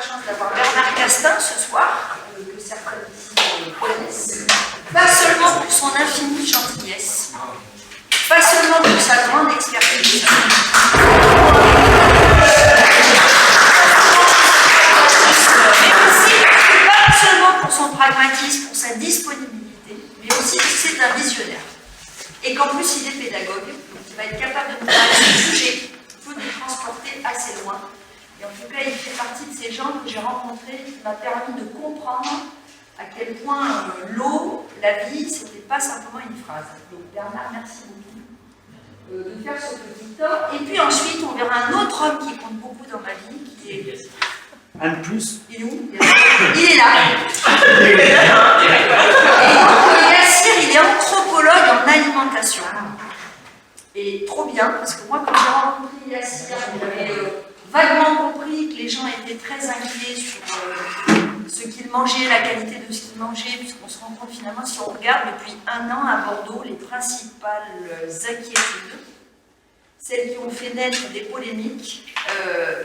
chance d'avoir Bernard Castin ce soir, que certains ici connaissent, pas seulement pour son infinie gentillesse, pas seulement pour sa grande expertise, mais aussi pas seulement pour son pragmatisme, pour sa disponibilité, mais aussi parce que c'est un visionnaire. Et qu'en plus il est pédagogue, donc il va être capable de nous parler de sujets qui peut nous transporter assez loin. Et en tout cas, il fait partie de ces gens que j'ai rencontrés, qui m'a permis de comprendre à quel point l'eau, la vie, c'était pas simplement une phrase. Donc Bernard, merci beaucoup de faire ce petit temps. Et puis ensuite, on verra un autre homme qui compte beaucoup dans ma vie, qui est... Un de plus. Il est où? Il est là. Yassir, il est anthropologue en alimentation. Et trop bien, parce que moi, quand j'ai rencontré Yassir, j'avais vaguement compris que les gens étaient très inquiets sur ce qu'ils mangeaient, la qualité de ce qu'ils mangeaient, puisqu'on se rend compte finalement, si on regarde depuis 1 an à Bordeaux, les principales inquiétudes, celles qui ont fait naître des polémiques,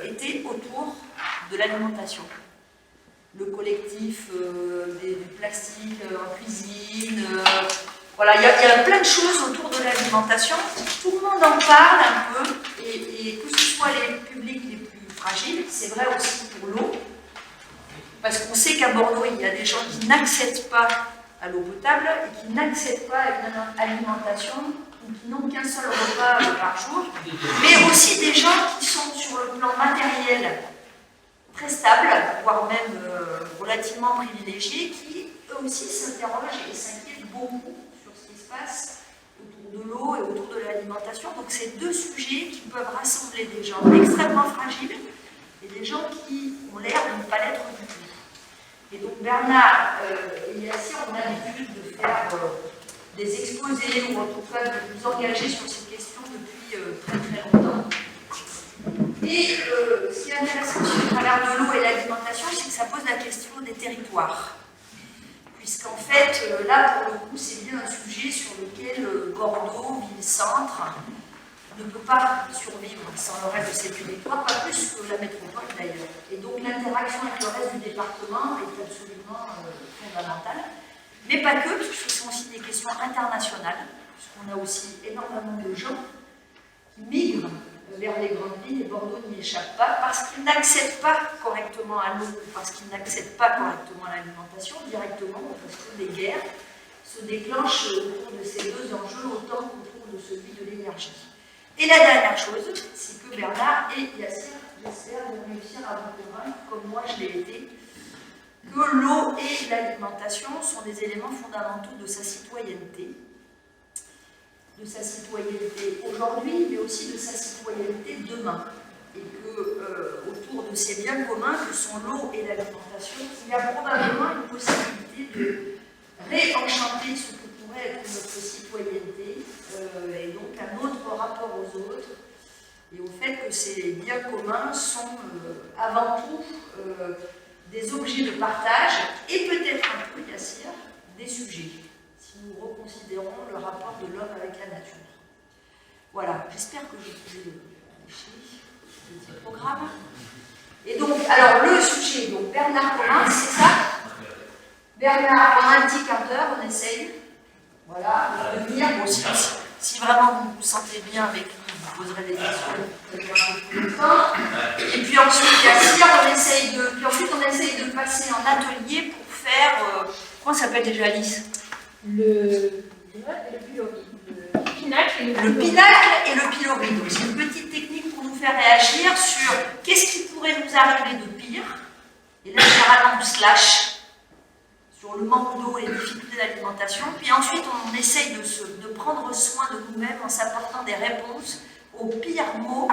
étaient autour de l'alimentation. Le collectif du plastique en cuisine, voilà, il y a plein de choses autour de l'alimentation. Tout le monde en parle un peu, et que ce soit les publics les plus fragiles, c'est vrai aussi pour l'eau, parce qu'on sait qu'à Bordeaux, il y a des gens qui n'accèdent pas à l'eau potable et qui n'accèdent pas à une alimentation ou qui n'ont qu'un seul repas par jour, mais aussi des gens qui sont sur le plan matériel très stables, voire même relativement privilégiés, qui eux aussi s'interrogent et s'inquiètent beaucoup sur ce qui se passe autour de l'eau et autour de l'alimentation. Donc c'est 2 sujets qui peuvent rassembler des gens extrêmement fragiles et des gens qui ont l'air de ne pas l'être du tout. Et donc Bernard et Yassir ont l'habitude de faire des exposés ou en tout cas de nous engager sur ces questions depuis très très longtemps. Et ce qui est intéressant sur le travers de l'eau et l'alimentation, c'est que ça pose la question des territoires. Puisqu'en fait, là pour le coup, c'est bien un sujet sur lequel Bordeaux, ville-centre, ne peut pas survivre sans le reste de ses territoires, pas plus que la métropole d'ailleurs. Et donc l'interaction avec le reste du département est absolument fondamentale. Mais pas que, puisque ce sont aussi des questions internationales, puisqu'on a aussi énormément de gens qui migrent vers les grandes villes, et Bordeaux n'y échappe pas, parce qu'ils n'accèdent pas correctement à l'eau, parce qu'ils n'accèdent pas correctement à l'alimentation, directement, parce que les guerres se déclenchent autour de ces 2 enjeux autant qu'autour de celui de l'énergie. Et la dernière chose, c'est que Bernard et Yassir, j'espère, vont réussir à vous convaincre, comme moi je l'ai été, que l'eau et l'alimentation sont des éléments fondamentaux de sa citoyenneté. De sa citoyenneté aujourd'hui, mais aussi de sa citoyenneté demain. Et que, autour de ces biens communs que sont l'eau et l'alimentation, il y a probablement une possibilité de réenchanter ce que pourrait être notre citoyenneté, et donc un autre rapport aux autres, et au fait que ces biens communs sont avant tout des objets de partage, et peut-être un peu, Yassir, des sujets. Si nous reconsidérons le rapport de l'homme avec la nature. Voilà, j'espère que je peux afficher le petit programme. Et donc, alors le sujet, donc Bernard commence, c'est ça? Bernard, en un petit quart d'heure, on essaye, voilà, de venir. Bon, si vraiment vous vous sentez bien avec lui, vous poserez des questions un peu plus longtemps. Et puis ensuite, Yassir, on essaye de passer en atelier pour faire, comment ça s'appelle déjà, Alice? Le pinacle et le pilori. Donc c'est une petite technique pour nous faire réagir sur qu'est-ce qui pourrait nous arriver de pire. Et là, généralement, on se lâche sur le manque d'eau et les difficultés d'alimentation. Puis ensuite, on essaye de prendre soin de nous-mêmes en s'apportant des réponses aux pires maux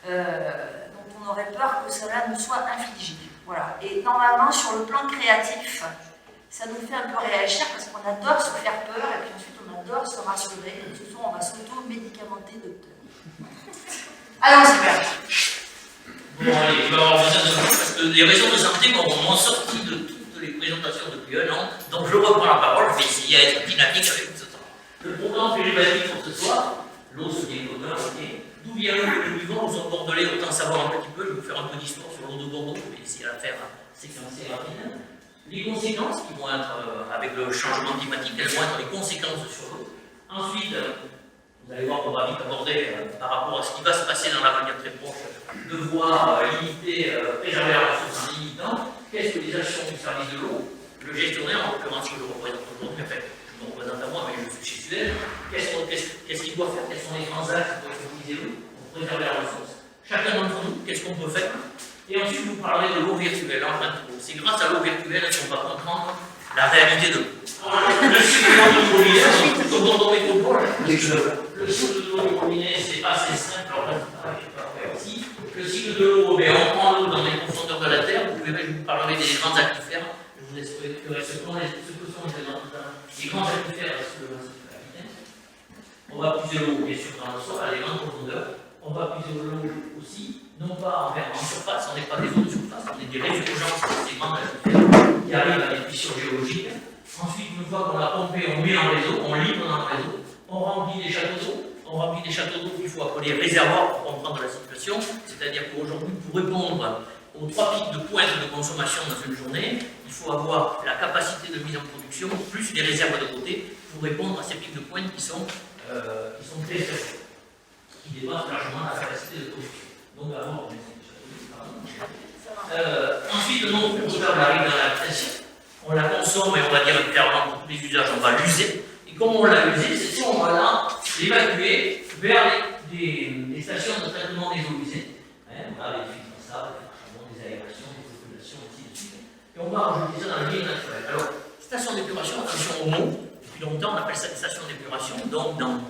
dont on aurait peur que cela nous soit infligé. Voilà. Et normalement, sur le plan créatif, ça nous fait un peu réagir parce qu'on adore se faire peur et puis ensuite on adore se rassurer. Et ce soir, on va s'auto-médicamenter, docteur. Allons-y, Bernard. Bon, allez, je vais avoir besoin de vous parce que les raisons de santé m'ont sorti de toutes les présentations depuis 1 an. Donc je reprends la parole, je vais essayer à être dynamique avec vous ce soir. Le programme que j'ai bâti pour ce soir, l'eau, ce bien commun, ok. D'où vient l'eau que nous vivons justement, aux autres Bordelais, autant savoir un petit peu, je vais vous faire un peu d'histoire sur l'eau de Bordeaux, je vais essayer de la faire séquencer rapide. Les conséquences qui vont être, avec le changement climatique, quelles vont être les conséquences sur l'eau. Ensuite, vous allez voir qu'on va vite aborder par rapport à ce qui va se passer dans l'avenir très proche, devoir limiter, préserver la ressource en limitant. Qu'est-ce que les actions du service de l'eau, le gestionnaire, en l'occurrence que je représente aujourd'hui, en fait, je me représente à moi, mais je suis chez Suez, qu'est-ce qu'il doit faire, quels sont les grands axes pour utiliser l'eau, pour préserver la ressource. Chacun d'entre nous, qu'est-ce qu'on peut faire. Et ensuite, vous parlerez de l'eau virtuelle. C'est grâce à l'eau virtuelle qu'on va comprendre la réalité de l'eau. Le cycle de l'eau robinet, comme dans métropole, le cycle de l'eau robinet, c'est assez simple, alors là, je vais pas faire ici. Le cycle de l'eau, on prend l'eau dans les profondeurs de la terre, vous verrez, je vous parlerai des grands aquifères, je vous expliquerai ce que sont les grands aquifères sous le massif de la vitesse. On va puiser l'eau, bien sûr, dans le sol, à des grandes profondeurs. On va puiser l'eau aussi, non pas en surface, on n'est pas des eaux de surface, on est des résurgences de ces grands aquifères qui arrivent à des fissures géologiques. Ensuite, une fois qu'on l'a pompé, on met en réseau, on libre dans le réseau, on remplit des châteaux d'eau qu'il faut appeler réservoirs pour comprendre la situation. C'est-à-dire qu'aujourd'hui, pour répondre aux 3 pics de pointe de consommation dans une journée, il faut avoir la capacité de mise en production, plus les réserves de côté, pour répondre à ces pics de pointe qui sont très faibles, qui dépassent largement la capacité de production. Donc, avant, on met ces châteaux d'eau. Ensuite, le non potable arrive dans la vitesse. On la consomme et on va dire clairement pour tous les usages, on va l'user. Et comme on l'a usé, c'est si on va là l'évacuer vers les stations de traitement des eaux usées. Voilà, les filtres sable, des charbons, des aérations, des populations, ainsi de suite. Et on va rajouter ça dans le milieu naturel. Alors, station d'épuration, attention au mot. Depuis longtemps, on appelle ça des stations d'épuration. Donc, dans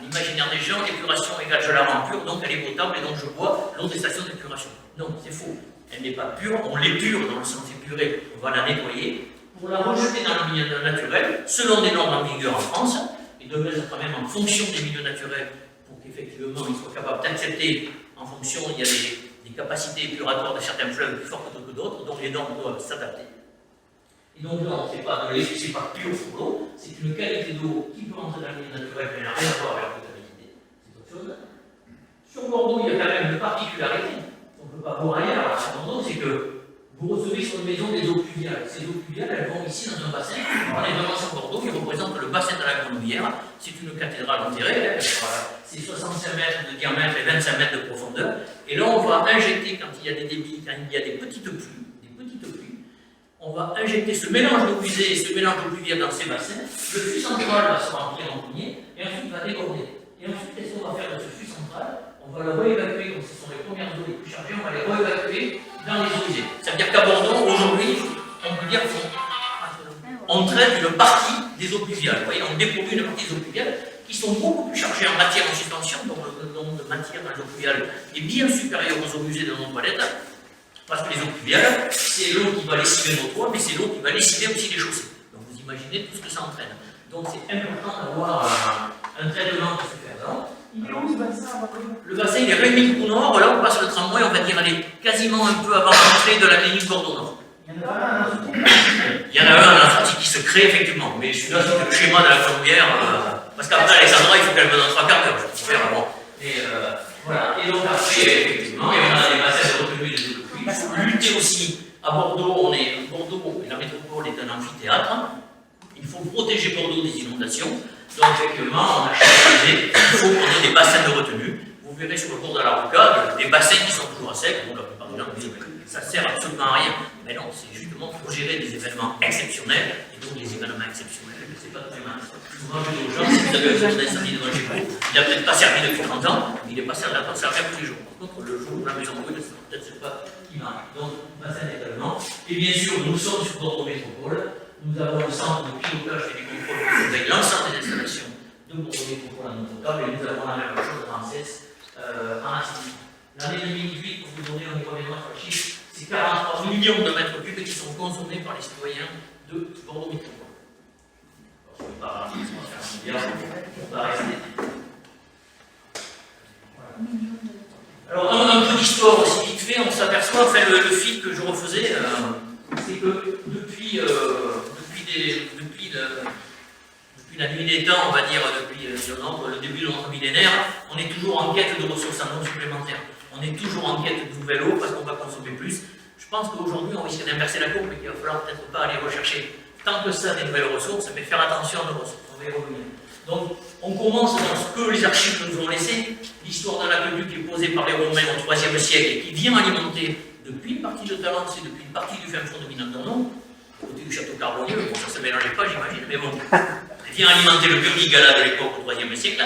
l'imaginaire des gens, l'épuration égale je la rends pure, donc elle est potable et donc je bois l'eau des stations d'épuration. Non, c'est faux. Elle n'est pas pure, on l'épure dans le sens épuré, on va la nettoyer pour la rejeter dans le milieu naturel, selon des normes en vigueur en France, et de mettre quand même en fonction des milieux naturels pour qu'effectivement ils soient capables d'accepter, en fonction, il y a des capacités épuratoires de certains fleuves plus fortes que d'autres, donc les normes doivent s'adapter. Et donc là, c'est pas pur pour l'eau, c'est une qualité d'eau qui peut entrer dans le milieu naturel, mais elle n'a rien à voir avec la potabilité, c'est autre chose. Sur Bordeaux, il y a quand même une particularité, on ne peut pas voir ailleurs à Bordeaux, c'est que vous recevez sur une maison des eaux pluviales. Ces eaux pluviales, elles vont ici dans un bassin. On est vraiment sur Bordeaux, qui représente le bassin de la Grenouillère. C'est une cathédrale enterrée, c'est 65 mètres de diamètre et 25 mètres de profondeur. Et là, on va injecter, quand il y a des débits, quand il y a des petites pluies, on va injecter ce mélange d'eau usée et ce mélange d'eau pluviale dans ces bassins. Le fût central va se remplir en premier, et ensuite il va déborder. Et ensuite, qu'est-ce qu'on va faire de ce fût central? On va le réévacuer, comme ce sont les premières eaux les plus chargées, on va les réévacuer dans les eaux usées. Ça veut dire qu'à Bordeaux, aujourd'hui, on peut dire qu'on traite une partie des eaux pluviales. Vous voyez, on dépollume une partie des eaux pluviales qui sont beaucoup plus chargées en matière en suspension, donc le nombre de matière dans les eaux pluviales est bien supérieur aux eaux usées de nos toilettes, parce que les eaux pluviales, c'est l'eau qui va lessiver nos toits, mais c'est l'eau qui va lessiver aussi les chaussées. Donc vous imaginez tout ce que ça entraîne. Donc c'est important d'avoir un traitement qui se fait là. Il est où ce bassin? Le bassin, il est Rémy Nord, là on passe le tramway, on va dire, elle est quasiment un peu avant l'entrée de la clinique Bordeaux-Nord. Il y en a un à Il y en a un à la sortie qui se crée effectivement, mais celui-là c'était le schéma de la Grenouillère, parce qu'après Alexandra, il faut qu'elle me donne 3 quarts d'heure, je peux faire avant. Et voilà, et donc après, effectivement, on a des bassins de retenue des eaux de pluie. Il faut lutter aussi. À Bordeaux, Bordeaux, la métropole est un amphithéâtre. Il faut protéger Bordeaux des inondations. Donc effectivement, on a choisi, il faut qu'on ait des bassins de retenue. Vous verrez sur le bord de la rocade des bassins qui sont toujours à sec. Donc la plupart des gens disent que ça sert absolument à rien. Mais non, c'est justement pour gérer des événements exceptionnels. Et donc les événements exceptionnels, c'est pas très mal. Souvent je dis aux gens, si vous avez un incendie devant chez vous, il n'a peut-être pas servi depuis 30 ans, mais il est passé à la servir tous les jours. Par contre, le jour où la maison brûle, peut-être c'est pas qui marche. Donc, bassin d'étalement. Et bien sûr, nous sommes sur Bordeaux Métropole. Nous avons le centre de pilotage et des contrôles qui surveille l'ensemble des installations de Bordeaux Métropole en eau potable, et nous avons la même chose en CES en assainissement. L'année 2018, pour vous donner un reviendra sur le chiffre, c'est 43 millions de mètres cubes qui sont consommés par les citoyens de Bordeaux Métropole. Alors, je ne vais pas parler de on va rester. Voilà. Alors, un peu d'histoire aussi vite fait, on s'aperçoit, enfin, le fil que je refaisais, c'est que depuis la nuit des temps, on va dire, depuis le début de notre millénaire, on est toujours en quête de ressources en eau supplémentaires. On est toujours en quête de nouvelles eaux parce qu'on va consommer plus. Je pense qu'aujourd'hui, on risque d'inverser la courbe et qu'il va falloir peut-être pas aller rechercher tant que ça des nouvelles ressources, mais faire attention à nos ressources. On va y revenir. Donc, on commence dans ce que les archives nous ont laissé, l'histoire d'un aqueduc qui est posée par les Romains au IIIe siècle et qui vient alimenter depuis une partie de Talence et depuis une partie du fin fond de Minandorno, côté du château Carbonieux, bon, ça ne se mélangeait pas, j'imagine, mais bon, il vient alimenter le Burdigala de l'époque au IIIe siècle.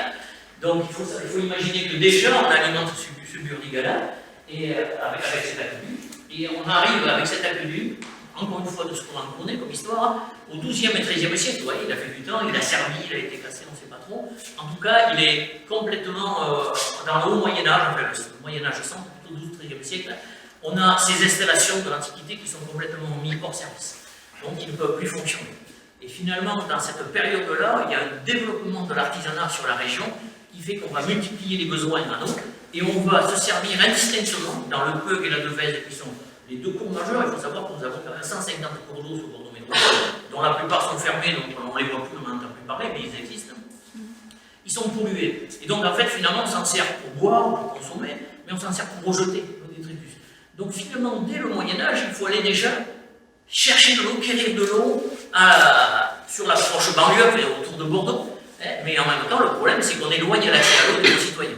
Donc, il faut imaginer que déjà, on alimente ce Burdigala et, avec cet aqueduc, et on arrive avec cet aqueduc, encore une fois de ce qu'on en connaît comme histoire, au XIIe et XIIIe siècle. Vous voyez, il a fait du temps, il a servi, il a été cassé, on ne sait pas trop. En tout cas, il est complètement dans le haut Moyen-Âge, enfin le Moyen-Âge centre, plutôt XIIe, XIIIe siècle. On a ces installations de l'Antiquité qui sont complètement mises hors service. Donc, ils ne peuvent plus fonctionner. Et finalement, dans cette période-là, il y a un développement de l'artisanat sur la région qui fait qu'on va multiplier les besoins en eau et on va se servir indistinctement dans le Peug et la Devèze qui sont les deux cours majeurs. Il faut savoir que nous avons 150 cours d'eau sur Bordeaux Métropole, dont la plupart sont fermés, donc on ne les voit plus, on n'entend plus parler, mais ils existent. Ils sont pollués. Et donc, en fait, finalement, on s'en sert pour boire, pour consommer, mais on s'en sert pour rejeter le détritus. Donc, finalement, dès le Moyen-Âge, il faut aller déjà chercher de l'eau, quérir de l'eau sur la proche banlieue, autour de Bordeaux. Mais en même temps, le problème, c'est qu'on éloigne l'accès à l'eau de nos citoyens.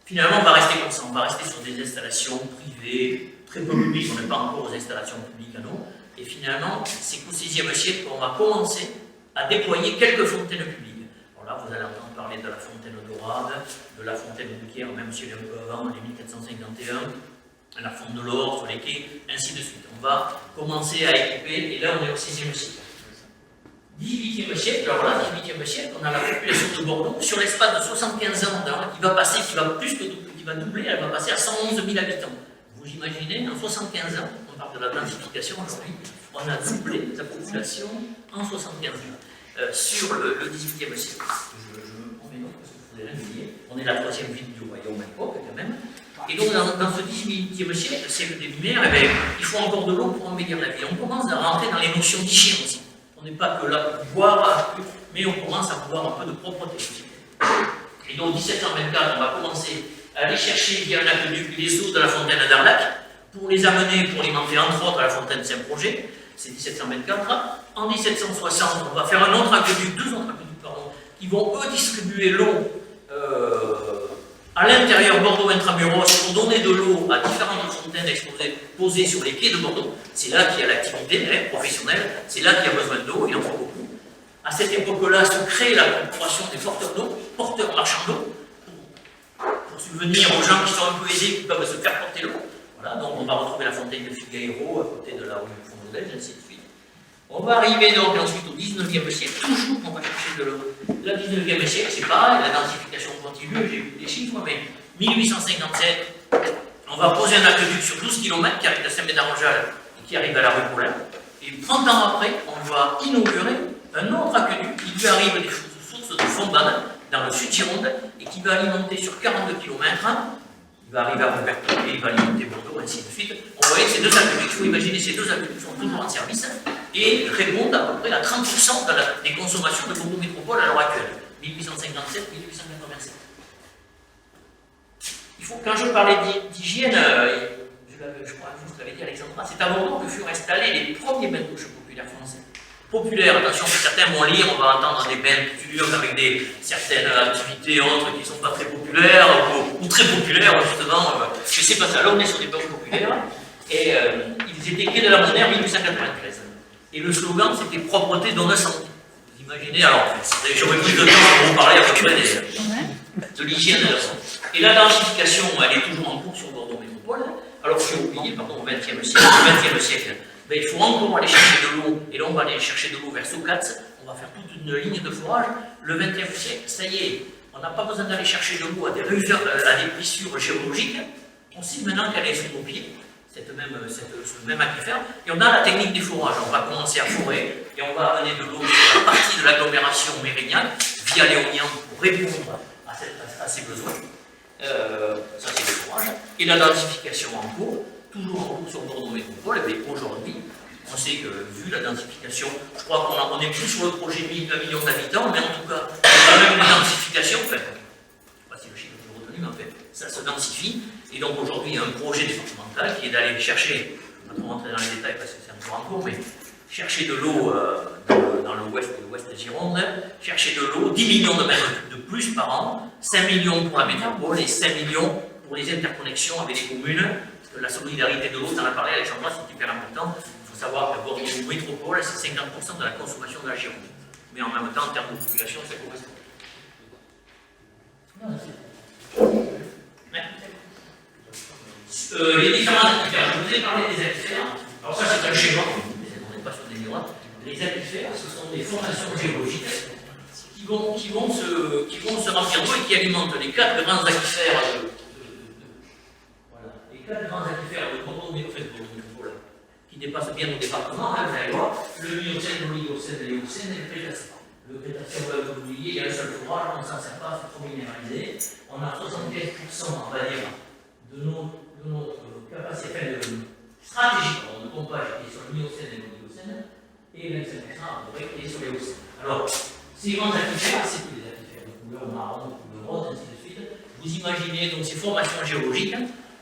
Finalement, on va rester comme ça, on va rester sur des installations privées, très peu publiques, on n'est pas encore aux installations publiques à nous. Et finalement, c'est qu'au VIe siècle qu'on va commencer à déployer quelques fontaines publiques. Alors là, vous allez entendre parler de la fontaine d'Orade, de la fontaine de Caire, même si elle est un peu avant, les 1451, la fonte de l'Or, sur les quais, ainsi de suite. On va commencer à équiper, et là, on est au VIe siècle. 18e siècle, alors là, 18e siècle, on a la population de Bordeaux, sur l'espace de 75 ans, qui va passer, qui va doubler, elle va passer à 111 000 habitants. Vous imaginez, en 75 ans, on parle de la densification aujourd'hui, on a doublé la population en 75 ans. Sur le 18e siècle, je me prends mes notes parce que vous allez l'oublier, on est la troisième ville du royaume à l'époque, quand même. Et donc, dans ce 18e siècle, siècle des Lumières, eh bien, il faut encore de l'eau pour embellir la ville. On commence à rentrer dans les notions d'hygiène aussi. On n'est pas que là pour boire, mais on commence à pouvoir un peu de propreté aussi. Et donc, 1724, on va commencer à aller chercher via un aqueduc les eaux de la fontaine d'Arlac pour les amener, pour alimenter entre autres à la fontaine Saint-Projet. C'est 1724. En 1760, on va faire un autre aqueduc, deux autres aqueducs, pardon, qui vont eux distribuer l'eau à l'intérieur Bordeaux intramuros pour donner de l'eau à différentes fontaines posées sur les quais de Bordeaux. C'est là qu'il y a l'activité professionnelle, c'est là qu'il y a besoin d'eau, il en faut beaucoup. À cette époque-là se crée la corporation des porteurs d'eau, porteurs marchands d'eau, pour subvenir aux gens qui sont un peu aisés, qui peuvent se faire porter l'eau. Voilà, donc on va retrouver la fontaine de Figueiro, à côté de la rue Fondodège, ainsi de suite. On va arriver donc ensuite au 19e siècle, toujours on va chercher de l'eau. Le 19e siècle, c'est pareil, la densification continue, j'ai vu des chiffres, mais 1857, on va poser un aqueduc sur 12 km qui arrive de Saint-Médard-en-Jalles et qui arrive à la rue Paulin. Et 30 ans après, on va inaugurer un autre aqueduc qui lui arrive des sources de Fondane, dans le sud Gironde, et qui va alimenter sur 42 km. Il va arriver à Roberto et il va alimenter Bordeaux, ainsi de suite. On voit que ces deux aqueducs, il faut imaginer, ces deux aqueducs sont toujours en service et répondent à peu près à 30% des consommations de Bordeaux Métropole à l'heure actuelle, 1857-1887. Quand je parlais d'hygiène, je crois que vous l'avez dit Alexandra, c'est à Bordeaux que furent installés les premiers bains-douches populaires français. Populaires, attention, certains vont lire, on va entendre des bains culturels avec certaines activités autres qui ne sont pas très populaires, ou très populaires, justement. Je ne sais pas ça, là on est sur des bains populaires, et ils étaient créés de la monnaie en 1893. Et le slogan c'était propreté dans la santé. Vous imaginez, alors, j'aurais plus de temps pour vous parler à peu près de l'hygiène de la santé. Et la densification, elle est toujours en cours sur Bordeaux Métropole. Alors, j'ai oublié, pardon, au XXe siècle, ben, il faut encore aller chercher de l'eau, et là on va aller chercher de l'eau vers Socats, on va faire toute une ligne de forage. Le XXe siècle, ça y est, on n'a pas besoin d'aller chercher de l'eau à des plissures géologiques, on sait maintenant qu'elle est sous nos pieds, ce même aquifère, et on a la technique des forages. On va commencer à forer, et on va amener de l'eau sur la partie de l'agglomération méridienne, via l'éolien, pour répondre à ces besoins. Ça c'est le forage. Et la densification en cours, toujours en cours sur Bordeaux Métropole, mais aujourd'hui, on sait que vu la densification, je crois qu'on est plus sur le projet de 1 million d'habitants, mais en tout cas, il y a même une densification, enfin, je ne sais pas si le chiffre est retenu, mais en fait, ça se densifie, Et donc aujourd'hui, il y a un projet départemental qui est d'aller chercher, je ne vais pas trop rentrer dans les détails parce que c'est encore en cours, mais chercher de l'eau dans l'ouest de Gironde, chercher de l'eau, 10 millions de mètres cubes de plus par an, 5 millions pour la métropole et 5 millions pour les interconnexions avec les communes. Parce que la solidarité de l'eau, tu en as parlé Alexandra, c'est hyper important. Il faut savoir que Bordeaux métropole, c'est 50% de la consommation de la Gironde. Mais en même temps, en termes de population, ça correspond. Les différents aquifères, je vous ai parlé des aquifères. Alors ça, c'est un schéma, on n'est pas sur des miroirs. Les aquifères, ce sont des formations géologiques qui vont se remplir d'eau et qui alimentent les 4 grands aquifères voilà, les 4 grands aquifères de Bordeaux métropole qui dépassent bien nos départements, hein, vous allez voir, le Miocène, l'Oligocène, l'Éocène et le Crétacé. Le Crétacé, on va l'oublier, il y a un seul forage, on ne s'en sert pas, c'est trop minéralisé. On a 75%, on va dire, de notre capacité stratégique de pompage qui est sur le Miocène et l'Oligocène, et 25% à peu près qui est sur l'Éocène. Alors, ces grands aquifères, c'est tous les aquifères de couleur marron, de couleur rose, ainsi de suite. Vous imaginez donc ces formations géologiques.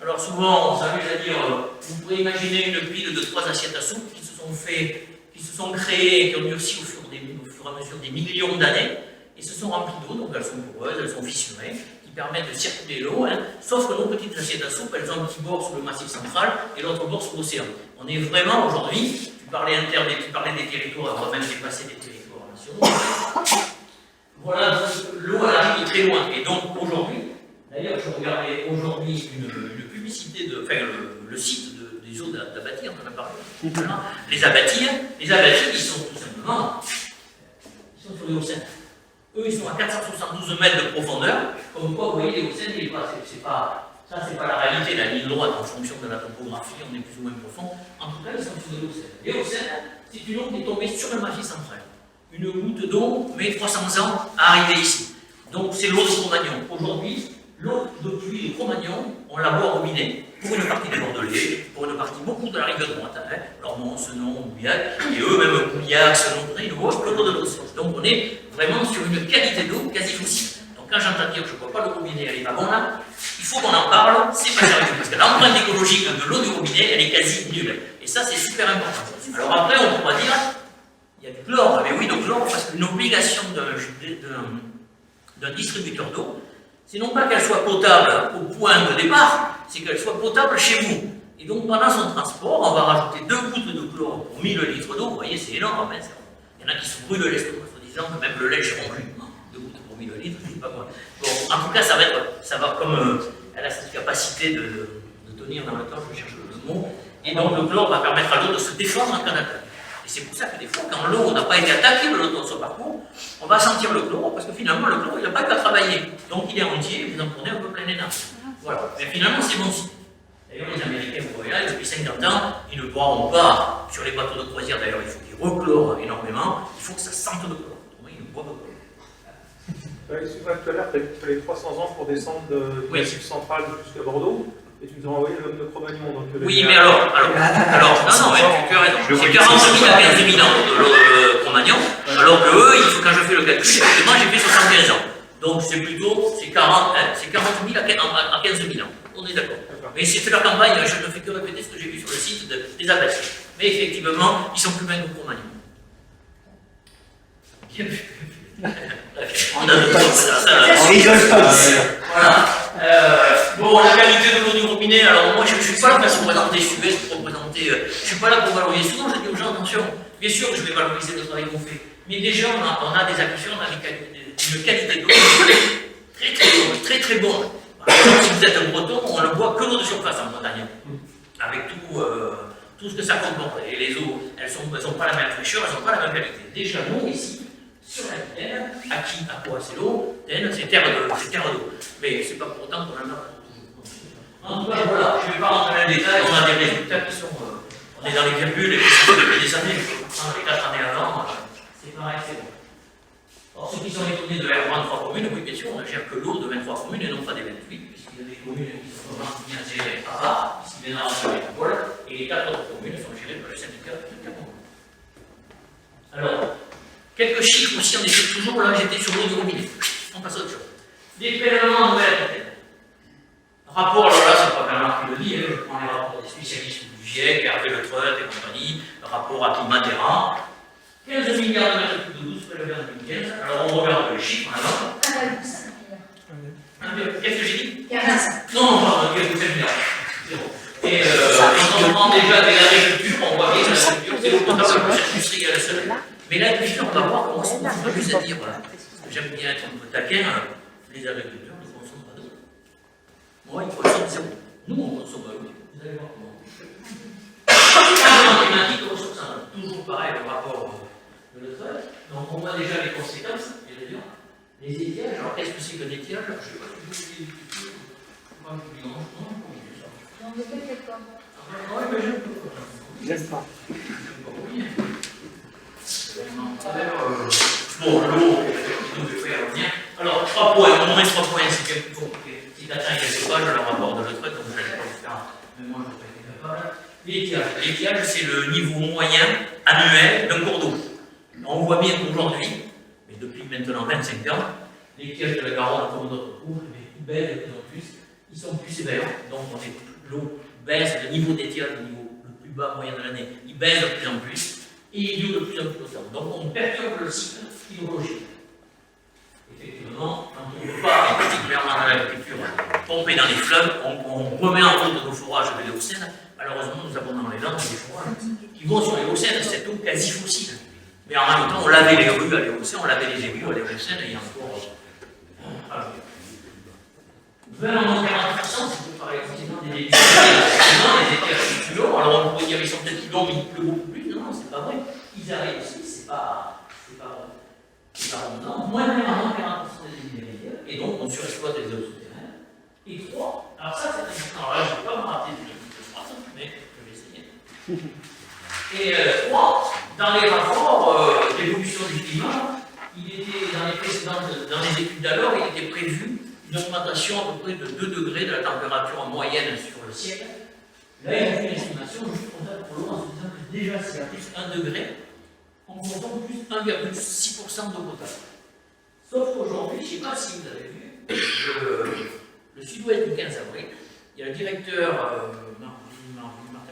Alors souvent, on s'amuse à dire, vous pourrez imaginer une pile de 3 assiettes à soupe qui se sont créées et qui ont durci au fur et à mesure des millions d'années, et se sont remplies d'eau, donc elles sont poreuses, elles sont fissurées, qui permettent de circuler l'eau, hein, sauf que nos petites assiettes à soupe, elles ont un petit bord sur le massif central et l'autre bord sur l'océan. On est vraiment aujourd'hui, tu parlais des territoires, on va même dépasser des territoires nationaux. Voilà, l'eau elle arrive de très loin, et donc aujourd'hui, d'ailleurs je regardais aujourd'hui une publicité le site des eaux d'Abbati, on en a parlé. Voilà. Les abbaties, ils sont tout simplement sur les Hauts-Seine. Eux, ils sont à 472 mètres de profondeur. Comme quoi, vous voyez, les Hauts-Seine, c'est pas la réalité, la ligne droite en fonction de la topographie, on est plus ou moins profond. En tout cas, ils sont sur les Hauts-Seine. Les Hauts-Seine, c'est une eau qui est tombée sur le massif central. Une goutte d'eau met 300 ans à arriver ici. Donc, c'est l'eau de Cro-Magnon. Aujourd'hui, l'eau de pluie de Cro-Magnon, on la boit au robinet pour une partie des Bordelais, pour une partie beaucoup de la rive droite, hein, Lormont, Senon, Bouillac, et eux, même Bouillac, Senon, ils ne boivent que l'eau de l'océan. Donc, on est vraiment sur une qualité d'eau quasi fossile. Donc, quand j'entends dire que je ne bois pas le robinet, elle est pas bonne là, il faut qu'on en parle, c'est pas sérieux, parce que l'empreinte écologique de l'eau du robinet, elle est quasi nulle. Et ça, c'est super important. Alors après, on pourra dire, il y a du chlore, mais oui, du chlore, parce qu'une obligation d'un distributeur d'eau, c'est non pas qu'elle soit potable au point de départ, c'est qu'elle soit potable chez vous. Et donc pendant son transport, on va rajouter 2 gouttes de chlore pour 1000 litres d'eau. Vous voyez, c'est énorme. Hein, il y en a qui se brûlent l'estomac, en disant que même le lait est rompu. 2 gouttes pour 1000 litres, je ne sais pas quoi. Bon, en tout cas, ça va comme elle a cette capacité de tenir dans le temps, je cherche le mot. Et donc le chlore va permettre à l'eau de se défendre en cas d'attaque. Et c'est pour ça que des fois, quand l'eau n'a pas été attaquée de l'autre dans son parcours, on va sentir le chlore, parce que finalement, le chlore, il n'a pas qu'à travailler. Donc il est entier, vous en prenez un peu plein les dents. Voilà. Mais finalement, c'est bon signe. D'ailleurs, les Américains, vous voyez là, depuis 50 ans, ils ne boiront pas sur les bateaux de croisière. D'ailleurs, il faut qu'ils rechlorent énormément. Il faut que ça sente le chlore. Ils ne boivent pas. Excuse-moi, tout à l'heure, tu as dit qu'il fallait 300 ans pour descendre du massif central jusqu'à Bordeaux. Et tu nous as envoyé l'homme de Cro-Magnon. Oui, mais alors, non, mais tu as raison. C'est 40 000 à 15 000 ans de l'eau de Cro-Magnon, alors que eux, quand je fais le calcul, effectivement, j'ai fait 75 ans. Donc c'est plutôt, c'est 40 000 à 15 000 ans. On est d'accord. Mais c'est leur campagne, je ne fais que répéter ce que j'ai vu sur le site des abbaties. Mais effectivement, ils sont plus loin que Cro-Magnon. Bien vu. On a on rigole pas. Voilà. Bon, la qualité de l'eau du robinet, alors moi je ne suis pas là pour représenter Suez, je ne suis pas là pour valoriser. Souvent je dis aux gens, attention, bien sûr que je vais valoriser le travail qu'on fait, mais déjà on a des aquifères, on a une qualité d'eau très très bonne. Par exemple, si vous êtes un breton, on ne boit que l'eau de surface en Bretagne, avec tout ce que ça comporte. Et les eaux, elles n'ont pas la même fraîcheur, elles n'ont pas la même qualité. Déjà nous ici, sur la Vienne, à quoi c'est l'eau, c'est terre d'eau. Mais c'est pas pour autant qu'on en a toujours. En tout cas, voilà, je ne vais pas rentrer dans les détails, on a des résultats qui sont. On est dans les virgules et qui sont depuis des années. Les 4 années avant, c'est pareil, c'est bon. Alors, ceux qui sont étonnés de la 23 communes, oui, bien sûr, on ne gère que l'eau de 23 communes et non pas des 28, puisqu'il y a des communes qui sont vraiment bien gérées à part, puisqu'il y en a en métropole, et les 4 autres communes sont gérées par le syndicat de Clermont. Alors, quelques chiffres aussi, on était toujours là, j'étais sur l'eau du robinet. On passe à autre chose. Des prélèvements en Nouvelle-Aquitaine. Rapport, alors là, c'est pas spécialiste du GIEC, Hervé Le Treut et compagnie, rapport à Climatera. 15 milliards de mètres cubes d'eau douce prélevés en 2015. Alors on regarde les chiffres maintenant. Qu'est-ce que j'ai dit? Non, pardon, 15 milliards. Et quand on prend déjà de l'agriculture, on voit bien que l'agriculture, c'est le potable industriel seul. Mais l'agriculture, on va voir comment c'est un peu plus à dire. Voilà. J'aime bien être un peu taquin, les agriculteurs ne consomment pas d'eau. Moi, ils consomment zéro. Nous, on consomme de l'eau. Vous allez voir comment. Changement climatique, ressources en eau. Toujours pareil, le rapport de Le Treut. Donc, on voit déjà les conséquences, les étiages. Alors, qu'est-ce que c'est qu'un étiage? Je ne sais pas si vous voulez. On ne peut pas. J'aime pas. Bon, l'eau, je vais y revenir. Alors, 3 points, au moins 3 points, c'est quelque chose. Si t'atteins quelque chose, je leur rapporte de Le Treut, donc je n'allais pas le faire. Mais moi, je ne suis pas capable. L'étiage. L'étiage, c'est le niveau moyen annuel d'un cours d'eau. On voit bien qu'aujourd'hui, mais depuis maintenant 25 ans, l'étiage de la Garonne, comme d'autres cours, ils baissent de plus en plus. Ils sont plus sévères, donc l'eau baisse, le niveau d'étiage, le niveau le plus bas moyen de l'année, il baisse de plus en plus, et il dure de plus en plus longtemps. Donc on perturbe le cycle hydrologique. Effectivement, quand on ne peut pas, particulièrement dans l'agriculture, pomper dans les fleuves, on remet en route nos forages de l'éocène. Malheureusement, nous avons dans les Landes des forages qui vont sur l'éocène, cette eau quasi fossile. Mais en même temps, on lavait les rues à l'éocène, on lavait les égouts à l'éocène, et il y a encore. 20 en 40%, c'est pour par exemple des étiages fluo. Alors on pourrait dire qu'ils sont peut-être longs, mais il pleut beaucoup plus. Non, c'est pas vrai. Ils arrivent aussi, c'est pas redondant. Moins de 40% des rivières, et donc on surexploite les eaux souterraines. Et 3, alors ça c'est important. Alors là, je ne vais pas me rater de phrase, mais je vais essayer. Et 3, dans les rapports d'évolution du climat, il était dans les études d'alors, il était prévu une augmentation à peu près de 2 degrés de la température moyenne sur le siècle. Là, il a fait une estimation juste pour l'eau en se disant que déjà, c'est à plus 1 degré, on consomme plus 1,6% d'eau potable. Sauf qu'aujourd'hui, je ne sais pas si vous avez vu, le sud-ouest du 15 avril, il y a le directeur,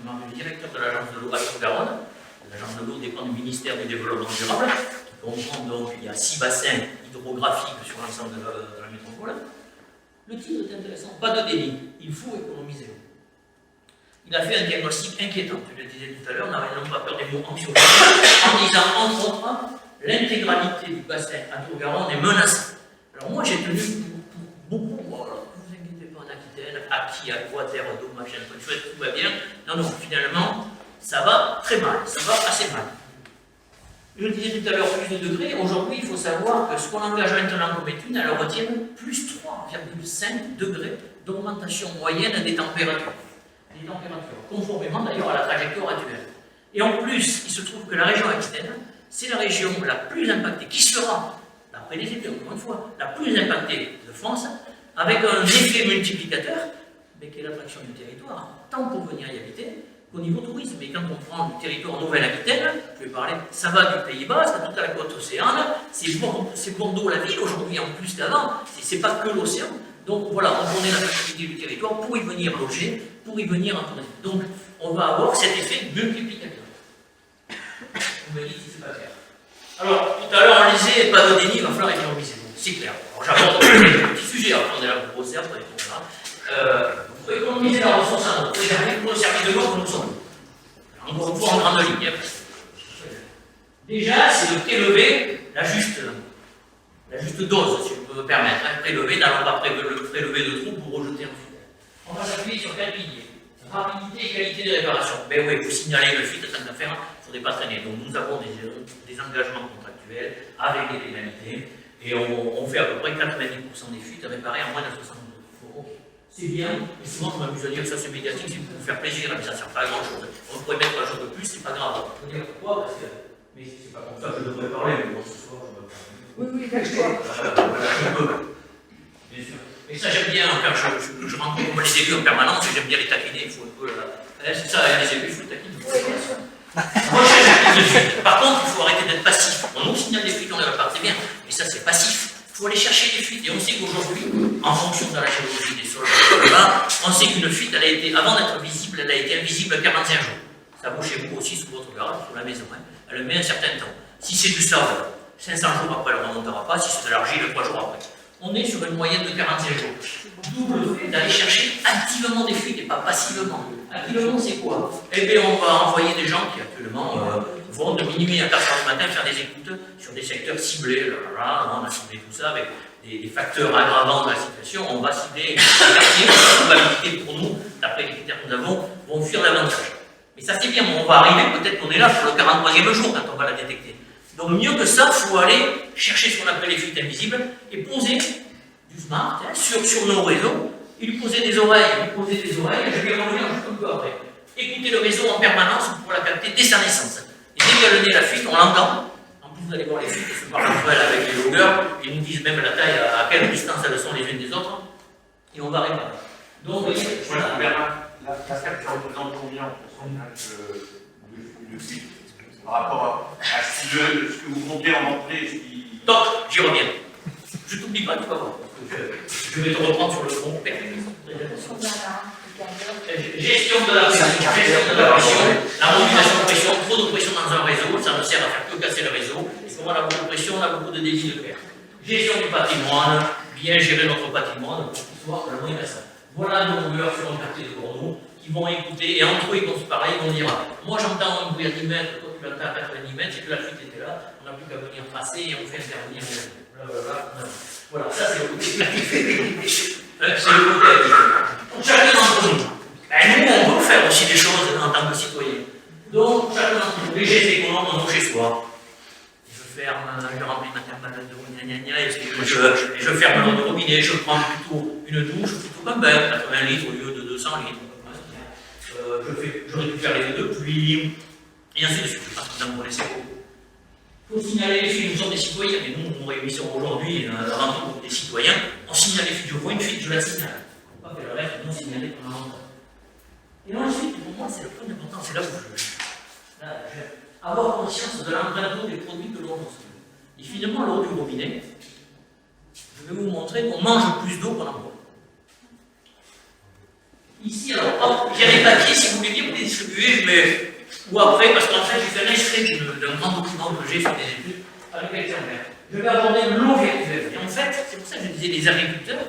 le directeur de l'agence de l'eau à Garonne. L'agence de l'eau dépend du ministère du Développement durable, qui comprend donc, il y a 6 bassins hydrographiques sur l'ensemble de la métropole. Le titre est intéressant, pas de déni, il faut économiser l'eau. Il a fait un diagnostic inquiétant, je le disais tout à l'heure, n'avons pas peur des mots anxiogènes, en disant entre autres, l'intégralité du bassin à Garonne est menacée. Alors moi j'ai tenu pour beaucoup, voilà, ne vous inquiétez pas en Aquitaine, acquis, aquaterre, d'eau, machin, tout va bien. Non, finalement, ça va très mal, ça va assez mal. Je le disais tout à l'heure, plus de degrés. Aujourd'hui, il faut savoir que ce qu'on engage maintenant comme étude, elle retient plus 3,5 degrés d'augmentation moyenne des températures. Conformément d'ailleurs à la trajectoire actuelle. Et en plus, il se trouve que la région Aquitaine, c'est la région la plus impactée, qui sera, d'après les études, encore une fois, la plus impactée de France, avec un effet multiplicateur, mais qui est l'attraction du territoire, tant pour venir y habiter, qu'au niveau tourisme. Mais quand on prend le territoire Nouvelle-Aquitaine, je vais parler, ça va du Pays Basque, toute la côte océane, c'est Bordeaux la ville, aujourd'hui en plus qu'avant, c'est pas que l'océan. Donc voilà, on connaît l'attractivité du territoire pour y venir loger, pour y venir en tourisme. Donc on va avoir cet effet multiplicateur. Vous me dites si c'est pas clair. Alors, tout à l'heure on disait, pas de déni, il va falloir économiser. C'est clair. Alors j'aborde un petit sujet, après on est là pour bosser, après pour économiser la ressource en eau, pour le service de l'eau que nous sommes. Encore une fois en grande ligne. Déjà, c'est de prélever la juste dose, si je peux me permettre, prélever, n'allons pas prélever de trop pour rejeter ensuite. On va s'appuyer sur 4 piliers. Rapidité et qualité des réparations. Ben oui, vous signalez le fuite, tant qu'à faire, il ne faudrait pas traîner. Donc nous avons des engagements contractuels avec des pénalités et on fait à peu près 90% des fuites réparées en moins de 60 euros. C'est bien, et souvent on m'amuse à dire que ça c'est médiatique, c'est pour vous faire plaisir, mais ça ne sert pas à grand chose. On pourrait mettre un jour de plus, c'est pas grave. On peut dire pourquoi, parce que. Mais c'est pas comme ça que je devrais parler, mais bon, ce soir je vais parler. Oui, d'accord. Bien sûr. Et ça, j'aime bien, car je rencontre les élus en permanence, et j'aime bien les taquiner, il faut un peu. C'est ça, les élus, il faut les taquiner. Oui, bien sûr. Moi, j'aime de fuite. Par contre, il faut arrêter d'être passif. On nous signale des fuites, on les répare très bien, mais ça, c'est passif. Il faut aller chercher des fuites. Et on sait qu'aujourd'hui, en fonction de la géologie des sols, on sait qu'une fuite, elle a été, avant d'être visible, invisible, elle a été invisible 45 jours. Ça vaut chez vous aussi, sous votre garage, sous la maison. Hein. Elle met un certain temps. Si c'est du sable, 500 jours après, elle ne remontera pas. Si c'est de l'argile, 3 jours après. On est sur une moyenne de 45 jours. D'où le fait d'aller chercher activement des fuites et pas passivement. Activement, c'est quoi? Eh bien, on va envoyer des gens qui actuellement vont de minuit à 4 h du matin faire des écoutes sur des secteurs ciblés. Là, on a ciblé tout ça avec des facteurs aggravants de la situation. On va cibler les quartiers, les probabilités pour nous, d'après les critères que nous avons, vont fuir davantage. Mais ça c'est bien, on va arriver, peut-être qu'on est là pour le 43e jour quand on va la détecter. Donc mieux que ça, il faut aller chercher ce qu'on appelle les fuites invisibles et poser du smart sur nos réseaux et lui poser des oreilles, je vais revenir juste un peu après. Écouter le réseau en permanence pour la capter dès sa naissance. Et dès qu'elle a né la fuite, on l'entend. En plus, vous allez voir les fuites qui se parlent entre elles avec les loggers, ils nous disent même la taille, à quelle distance elles sont les unes des autres, et on va réparer. Donc, vous voyez, voilà. La cascade, ça représente combien en pourcentage de fuite par rapport à ce que vous comptez en entrée? Top, j'y reviens. Je t'oublie pas, tu vas voir. Je vais te reprendre sur le front. Gestion de la pression, la modulation de pression, trop de pression dans un réseau, ça ne sert à faire que casser le réseau. Et comme on a beaucoup de pression, on a beaucoup de débit de fer. Gestion du patrimoine, bien gérer notre patrimoine pour qu'il soit le moins récent. Voilà nos rouleurs sur un quartier de Bordeaux qui vont écouter et entre eux ils vont se parler, ils vont dire moi j'entends un bruit à 10 mètres, toi tu l'entends à 90 mètres, c'est que la fuite était là, on n'a plus qu'à venir tracer et on fait intervenir. Voilà, ça c'est le côté actif. C'est le côté actif. Pour chacun d'entre nous, nous on peut faire aussi des choses en tant que citoyens. Donc chacun d'entre nous, les gestes économes on a chez soi. Je remplis ma thermale d'eau, et je ferme l'eau de robinet, je prends plutôt une douche, plutôt comme 80 litres au lieu de 200 litres. Je récupère les eaux de pluie, et ainsi de suite. Je passe dans mon laisser. Il faut signaler les fuites, nous sommes des citoyens, mais nous, nous réunissons aujourd'hui un rendez-vous des citoyens, on signale les fuites, je vois une fuite, je la signale. Il ne faut pas faire le reste non signalé pendant longtemps. Et ensuite, pour moi, c'est le point important, c'est là où je avoir conscience de l'empreinte d'eau des produits que l'on consomme. Et finalement, l'eau du robinet, je vais vous montrer qu'on mange plus d'eau qu'on en boit. Ici, alors, il y a les papiers, si vous voulez bien, vous les distribuer, mais ou après, parce qu'en fait, j'ai fait un extrait d'un grand document que j'ai fait des études avec quelqu'un. Je vais aborder l'eau virtuelle. Et en fait, c'est pour ça que je disais, les agriculteurs,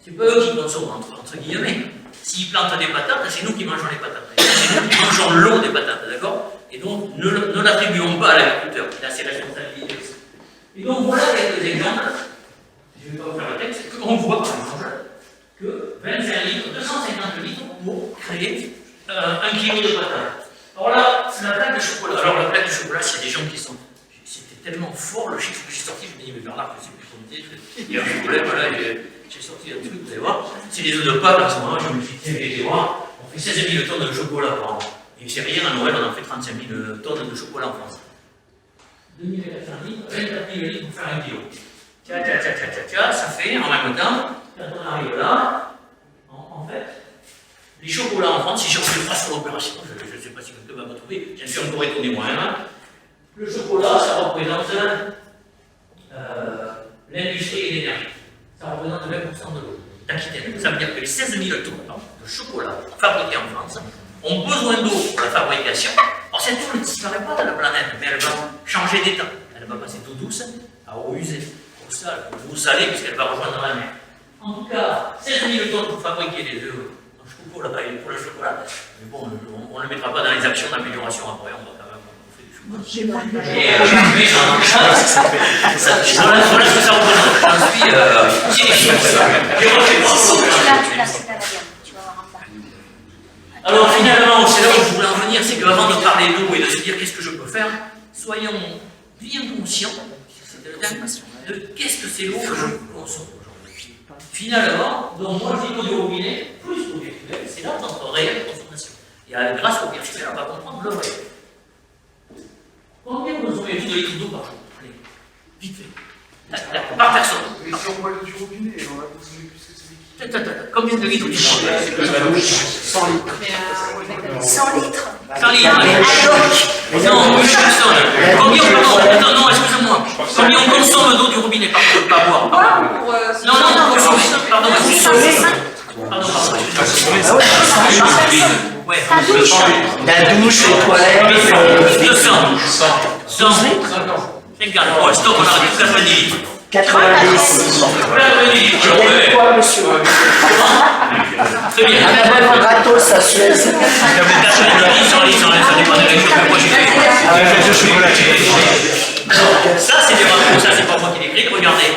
c'est pas eux qui consomment, entre guillemets. S'ils plantent des patates, c'est nous qui mangeons les patates. C'est nous qui mangeons l'eau des patates, d'accord? Et donc, ne l'attribuons pas à l'agriculteur, il a ses responsabilités. Et donc, voilà quelques exemples. Je ne vais pas vous faire le texte. On voit par exemple que 25 litres, 250 litres pour créer 1 kg de patates. Alors là, c'est la plaque de chocolat. Alors, la plaque de chocolat, s'il y a des gens qui sont. C'était tellement fort le chiffre que j'ai sorti, je me dis, mais Bernard, je ne sais plus compter. Il y a un chocolat, voilà, j'ai sorti un truc, vous allez voir. C'est des œufs de Pâques, à ce moment-là, je me suis dit, allez voir, on fait 16 000 tonnes de chocolat par an. Et c'est rien, à Noël, on en fait 35 000 tonnes de chocolat en France. 2400 litres, 24 000 litres pour faire 1 kilo. Tiens, ça fait, en même temps, quand on arrive là, en fait, les chocolats en France, si je ne refais pas sur l'opération, je ne sais pas si quelqu'un va me trouver, j'en suis encore étonné moi, hein. Le chocolat, ça représente l'industrie et l'énergie. Ça représente 20% de l'eau d'Aquitaine. Ça veut dire que les 16 000 tonnes de chocolat fabriqués en France ont besoin d'eau pour la fabrication. Alors cette eau ne disparaît pas de la planète, mais elle va changer d'état. Elle va passer d'eau douce à eau usée, eau sale, eau salée, puisqu'elle va rejoindre la mer. En tout cas, 16 000 tonnes pour fabriquer les œufs pour le chocolat. Mais bon, on ne le mettra pas dans les actions d'amélioration après, on va quand même faire du chocolat. Voilà ce que ça représente. J'en suis Alors finalement, c'est là où je voulais en venir, c'est qu'avant de parler d'eau et de se dire qu'est-ce que je peux faire, soyons bien conscients, c'était le thème, de qu'est-ce que c'est l'eau que je consomme aujourd'hui. Finalement, donc moi je dis l'eau du robinet, plus l'eau virtuelle, c'est là notre réelle consommation. Et grâce au virtuel, on va comprendre le réel. Combien consommez-vous de litres d'eau par jour? Allez, vite fait. Par personne. Mais si on boit l'eau du robinet, on va consommer plus que celui. Combien de litres tu bois? 100 litres. 100 litres. 100 litres. Non, combien on consomme? Non, excusez-moi. Combien on consomme d'eau du robinet par boire? Non, consommer. Pardon, Pardon, ouais. La douche, les toilettes, 200. 100. 50. Oh, stop, on arrive à 90 litres. 90. 90 litres. Je gagne quoi, monsieur? Très bien. Un abonnement gratos à Suez. 90 litres, ça dépend des régions que moi j'ai fait. Ça, c'est des rapports, ça, c'est pas moi qui l'écris. Regardez.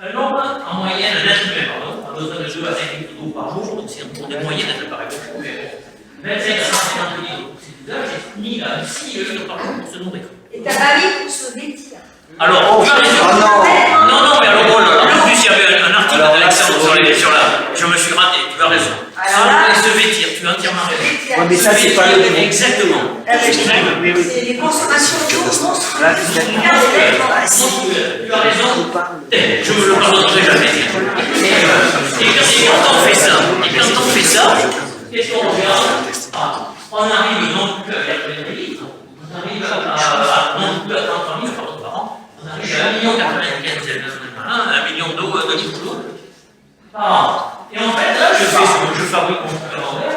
Un homme, en moyenne, un être humain, pardon, a besoin de 2 à 5 litres d'eau par jour, donc c'est un tour de moyenne, ça paraît beaucoup, mais 25 à 150 litres. C'est déjà, j'ai 1000 à 6 litres par jour pour se nourrir. Et t'as pas mis pour se vêtir. Alors, tu as raison. Non, mais alors, oh là là, en plus, il y avait un article d'Alexandre sur la. Je me suis raté, tu as raison. Alors là, se vêtir, tu as entièrement raison. Ouais, mais ça, c'est pas le bon. Exactement. c'est les consommations d'eau monstrueuses. Tu as raison. Je me le pardonnerai jamais. Et quand on fait ça, qu'est-ce qu'on regarde? On arrive non plus à 80 litres, on arrive à non plus à 33 000 par an, on arrive à 1 95 000, 1 million de litres d'eau. Et en fait, là, je fabrique mon calendrier,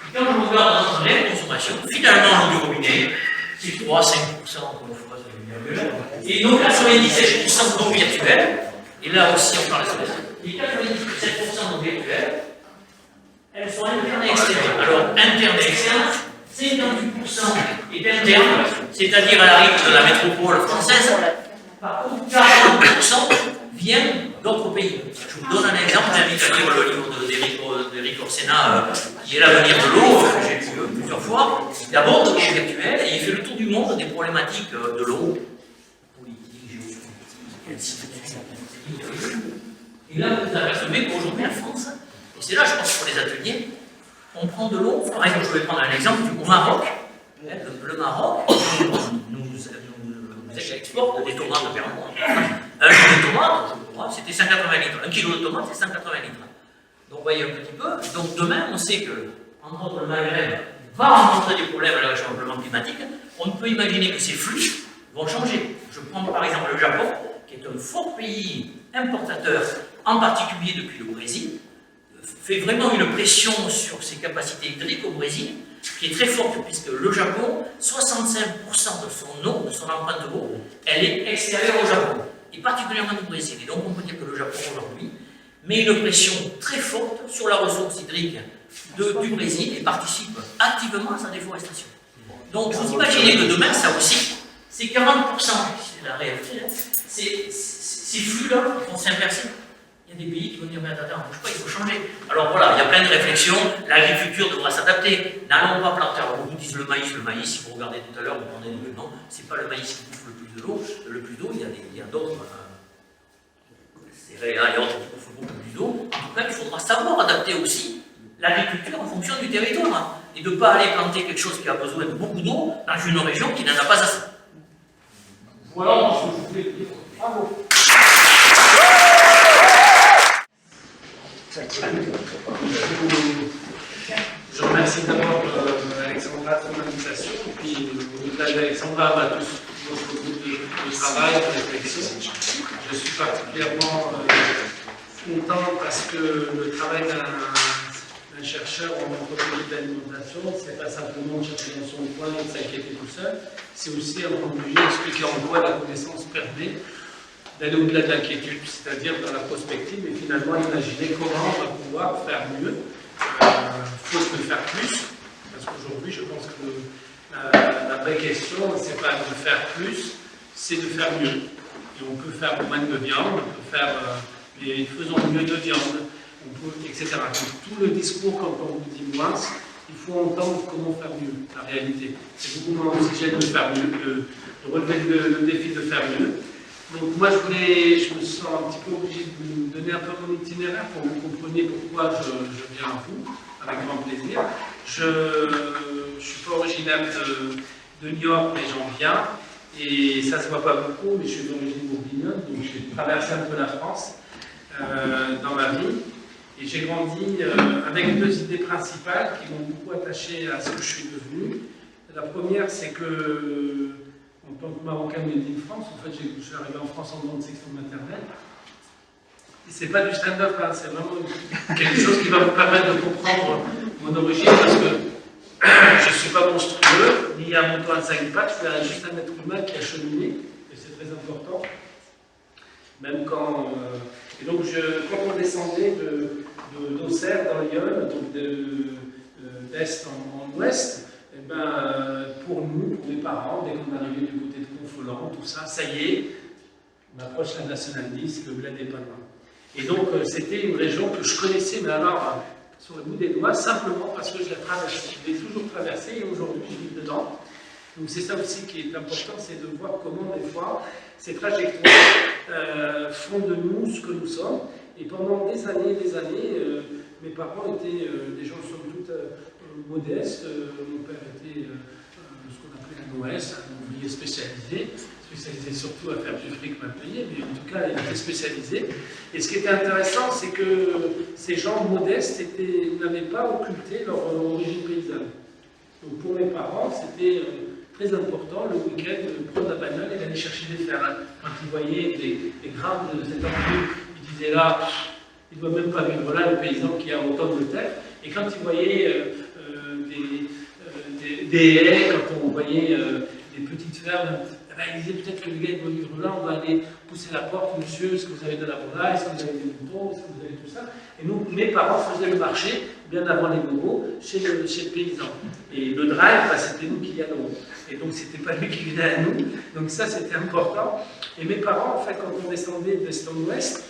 et quand je regarde dans notre réelle consommation, finalement, l'eau du robinet, c'est 3-5% qu'on fera sur le virgule, et donc 97% d'eau virtuelle, et là aussi on parle de ça, et 97% d'eau virtuelle, elles sont internes et externes. Alors, internes et externes, 58% est interne, c'est-à-dire à la rive de la métropole française. Par contre, 40% viennent d'autres pays. Je vous donne un exemple, j'invite à lire le livre d'Éric Orsena, qui est l'avenir de l'eau, que j'ai lu plusieurs fois. D'abord, de l'eau virtuelle, et il fait le tour du monde des problématiques de l'eau, politique, géopolitique, et là, vous apercevez qu'aujourd'hui, en France, et c'est là, je pense, pour les ateliers, on prend de l'eau. Par exemple, je vais prendre un exemple au Maroc. Le Maroc nous exporte des tomates vers le monde. Un kilo de tomates, c'était 180 litres. Un kilo de tomates, c'est 180 litres. Donc, vous voyez un petit peu. Donc, demain, on sait que, entre autres, le Maghreb va rencontrer des problèmes avec le changement climatique. On peut imaginer que ces flux vont changer. Je prends par exemple le Japon, qui est un fort pays importateur, en particulier depuis le Brésil, fait vraiment une pression sur ses capacités hydriques au Brésil, qui est très forte, puisque le Japon, 65% de son eau, de son empreinte d'eau, elle est extérieure au Japon, et particulièrement du Brésil. Et donc on peut dire que le Japon aujourd'hui met une pression très forte sur la ressource hydrique du Brésil et participe activement à sa déforestation. Donc vous imaginez que demain, ça aussi, c'est 40%, c'est la réalité, hein, ces flux-là vont s'inverser. Il y a des pays qui vont dire, mais attends, on ne bouge pas, il faut changer. Alors voilà, il y a plein de réflexions, l'agriculture devra s'adapter. N'allons pas planter. Alors beaucoup disent le maïs, si vous regardez tout à l'heure, vous prenez le non, c'est pas le maïs qui bouffe le plus d'eau, il y a d'autres céréales et autres qui bouffent beaucoup plus d'eau. En tout cas, il faudra savoir adapter aussi l'agriculture en fonction du territoire, et de ne pas aller planter quelque chose qui a besoin de beaucoup d'eau dans une région qui n'en a pas assez. Voilà ce que je voulais dire. Bravo. Je remercie d'abord Alexandra de son invitation, et puis au-delà d'Alexandra, tous notre groupe de travail, de réflexion. Je suis particulièrement content parce que le travail d'un chercheur en anthropologie de l'alimentation, c'est pas simplement de chercher dans son coin et de s'inquiéter tout seul, c'est aussi en anthropologie expliquer en quoi la connaissance permet d'aller au-delà de l'inquiétude, c'est-à-dire dans la prospective, et finalement imaginer comment on va pouvoir faire mieux, faute de faire plus, parce qu'aujourd'hui je pense que la vraie question, c'est pas de faire plus, c'est de faire mieux. Et on peut faire moins de viande, on peut faire, mais faisons mieux de viande, on peut, etc. Donc tout le discours, quand on vous dit moins, il faut entendre comment faire mieux, la réalité. C'est beaucoup moins oxygène de faire mieux, de relever le défi de faire mieux. Donc moi je me sens un petit peu obligé de vous donner un peu mon itinéraire pour que vous compreniez pourquoi je viens à vous, avec grand plaisir. Je ne suis pas originaire de New York, mais j'en viens, et ça se voit pas beaucoup, mais je suis d'origine bourguignonne, donc j'ai traversé un peu la France dans ma vie, et j'ai grandi avec deux idées principales qui m'ont beaucoup attaché à ce que je suis devenu. La première, c'est que en tant que Marocain made in France, en fait, je suis arrivé en France en grande section maternelle. c'est pas du stand-up, hein, c'est vraiment quelque chose qui va vous permettre de comprendre mon origine, parce que je ne suis pas monstrueux, ni un mouton à 5 pattes, je suis juste un être humain qui a cheminé, et c'est très important. Même quand. Et donc, quand on descendait d'Auxerre dans Lyon, donc d'est en ouest, et ben, pour nous, pour mes parents, dès qu'on arrivait du côté de Confolens, tout ça, ça y est, on approche la Nationale 10, le bled n'est pas loin. Et donc, c'était une région que je connaissais, mais alors, sur le bout des doigts, simplement parce que je l'ai traversée. Je l'ai toujours traversée et aujourd'hui, je vis dedans. Donc, c'est ça aussi qui est important, c'est de voir comment, des fois, ces trajectoires font de nous ce que nous sommes. Et pendant des années, mes parents étaient des gens, somme toute, modestes. Mon père était ce qu'on appelait un OS, un ouvrier spécialisé surtout à faire du fric mal payé, mais en tout cas, il était spécialisé. Et ce qui était intéressant, c'est que ces gens modestes n'avaient pas occulté leur origine paysanne. Donc pour mes parents, c'était très important le week-end de prendre la bagnole et d'aller chercher des ferrailles. Quand ils voyaient des grammes de cet enclume, ils disaient là, il ne doit même pas vivre là, le paysan qui a autant de terre. Et quand ils voyaient des haies, quand on voyait des petites fermes, ils disaient peut-être que le gars doit vivre là, on va aller pousser la porte, monsieur, est-ce que vous avez de la volaille, est-ce que vous avez des moutons, est-ce que vous avez tout ça. Et nous, mes parents faisaient le marché, bien avant les bobos, chez le paysan. Et le drive, c'était nous qui y allions. Et donc, c'était pas lui qui venait à nous. Donc ça, c'était important. Et mes parents, en fait, quand on descendait d'est en ouest,